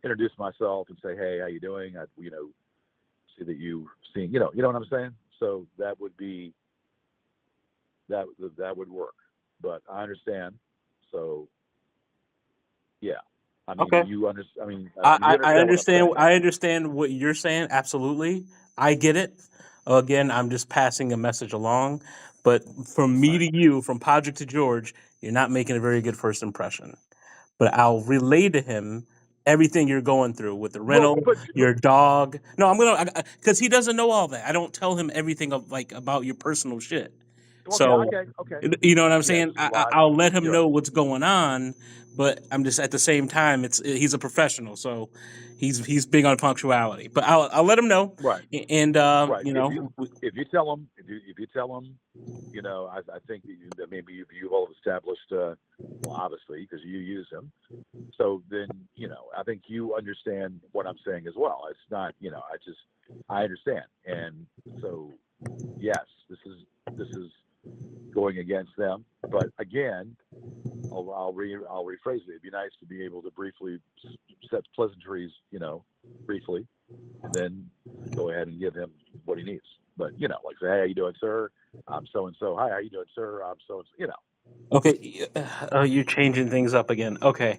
introduce myself and say, hey, how you doing? I, see that you've seen, you know what I'm saying? So that would be, that would work. But I understand. So, yeah. I mean, Okay. you understand. I mean, I you understand what I'm saying. I understand what you're saying. Absolutely, I get it. Again, I'm just passing a message along. But from me Right. to you, from Podrick to George, you're not making a very good first impression. But I'll relay to him everything you're going through with the Well, rental, your dog. No, I'm gonna because he doesn't know all that. I don't tell him everything of like about your personal shit. So okay. you know what I'm Yes, saying? a lot. I'll let him You're know right. what's going on, but I'm just at the same time, he's a professional, so he's big on punctuality. But I'll let him know, Right. and Right. you know, If you tell them, I think that maybe you've all established, well, obviously, because you use them. So then, I think you understand what I'm saying as well. It's not, I understand, and so yes, this is going against them. But again, I'll rephrase it. It'd be nice to be able to briefly set pleasantries, briefly, and then go ahead and give him what he needs. But like say, hey, how you doing, sir? I'm so and so. Hi, how you doing, sir? I'm so and so. okay, you're changing things up again. Okay,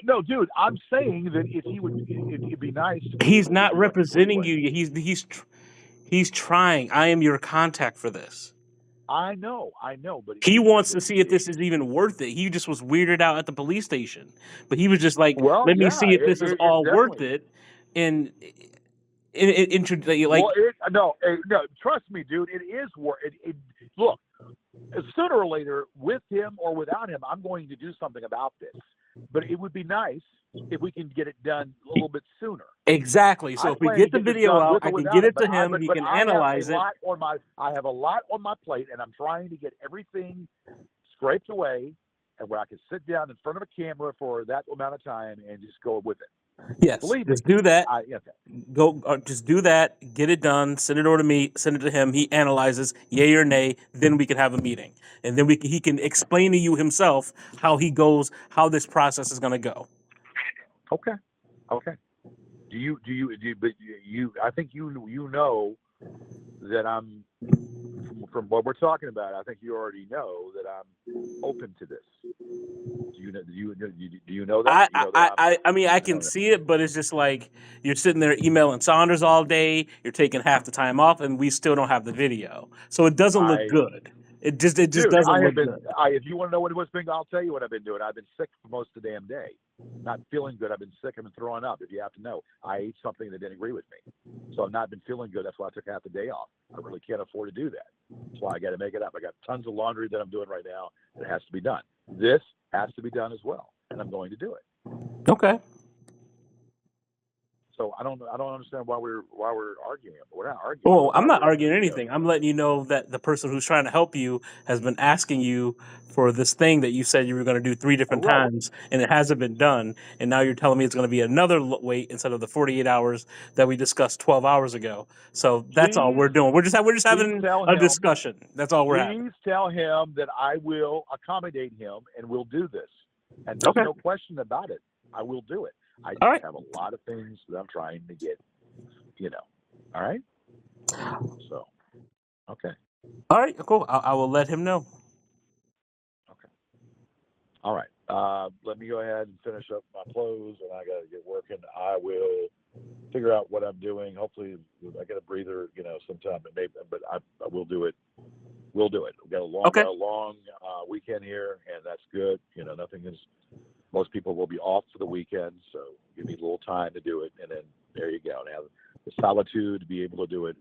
No, dude. I'm saying that if he would, it'd be nice to be he's able to not do it representing freely. you. He's trying. I am your contact for this. I know, but He wants to see if this is even worth it. He just was weirded out at the police station, but he was just like, well, "Let me yeah, see if this is it all worth definitely. it." And like, Well, no. Trust me, dude. It is worth it. Look, sooner or later, with him or without him, I'm going to do something about this. But it would be nice if we can get it done a little bit sooner. exactly. So I if we plan to get the get this video done out, with or I can get without him. it to him. He But can I have analyze a it. lot on my plate, and I'm trying to get everything scraped away, and where I can sit down in front of a camera for that amount of time and just go with it. Yes, Believe me, just do that. okay. Go, just do that. Get it done. Send it over to me. Send it to him. He analyzes, yay or nay. Then we can have a meeting, and then he can explain to you himself how how this process is going to go. Okay. But I think you know that I'm from what we're talking about. I think you already know that I'm open to this. Do you know that? I mean, I can see it, but it's just like you're sitting there emailing Saunders all day. You're taking half the time off, and we still don't have the video, so it doesn't look good. It just Dude, doesn't I have look been. good. If you want to know what it was been, I'll tell you what I've been doing. I've been sick for most of the damn day, not feeling good. I've been sick. I've been throwing up. If you have to know, I ate something that didn't agree with me, so I've not been feeling good. That's why I took half the day off. I really can't afford to do that. That's why I got to make it up. I got tons of laundry that I'm doing right now that has to be done. This has to be done as well, and I'm going to do it. Okay. So I don't understand why we're arguing. We're not arguing. Oh, I'm not arguing anything. I'm letting you know that the person who's trying to help you has been asking you for this thing that you said you were going to do 3 different times, and it hasn't been done. And now you're telling me it's going to be another wait instead of the 48 hours that we discussed 12 hours ago. So that's all we're doing. We're just having a discussion. That's all we're having. Please tell him that I will accommodate him and we'll do this. And there's no question about it. I will do it. I just have a lot of things that I'm trying to get, All right? So, okay. All right, cool. I will let him know. Okay. All right. Let me go ahead and finish up my clothes, and I got to get working. I will figure out what I'm doing. Hopefully, I get a breather, sometime. But I will do it. We'll do it. We've got a long weekend here, and that's good. Most people will be off for the weekend, so give me a little time to do it, and then there you go. And have the solitude to be able to do it,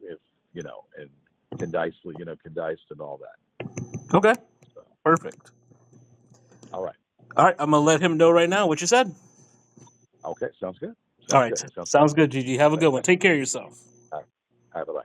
and condensed and all that. Okay. So, perfect. All right. I'm gonna let him know right now what you said. Okay, sounds good. All right, sounds good, GG. Have a good one. Take care of yourself. All right, bye-bye.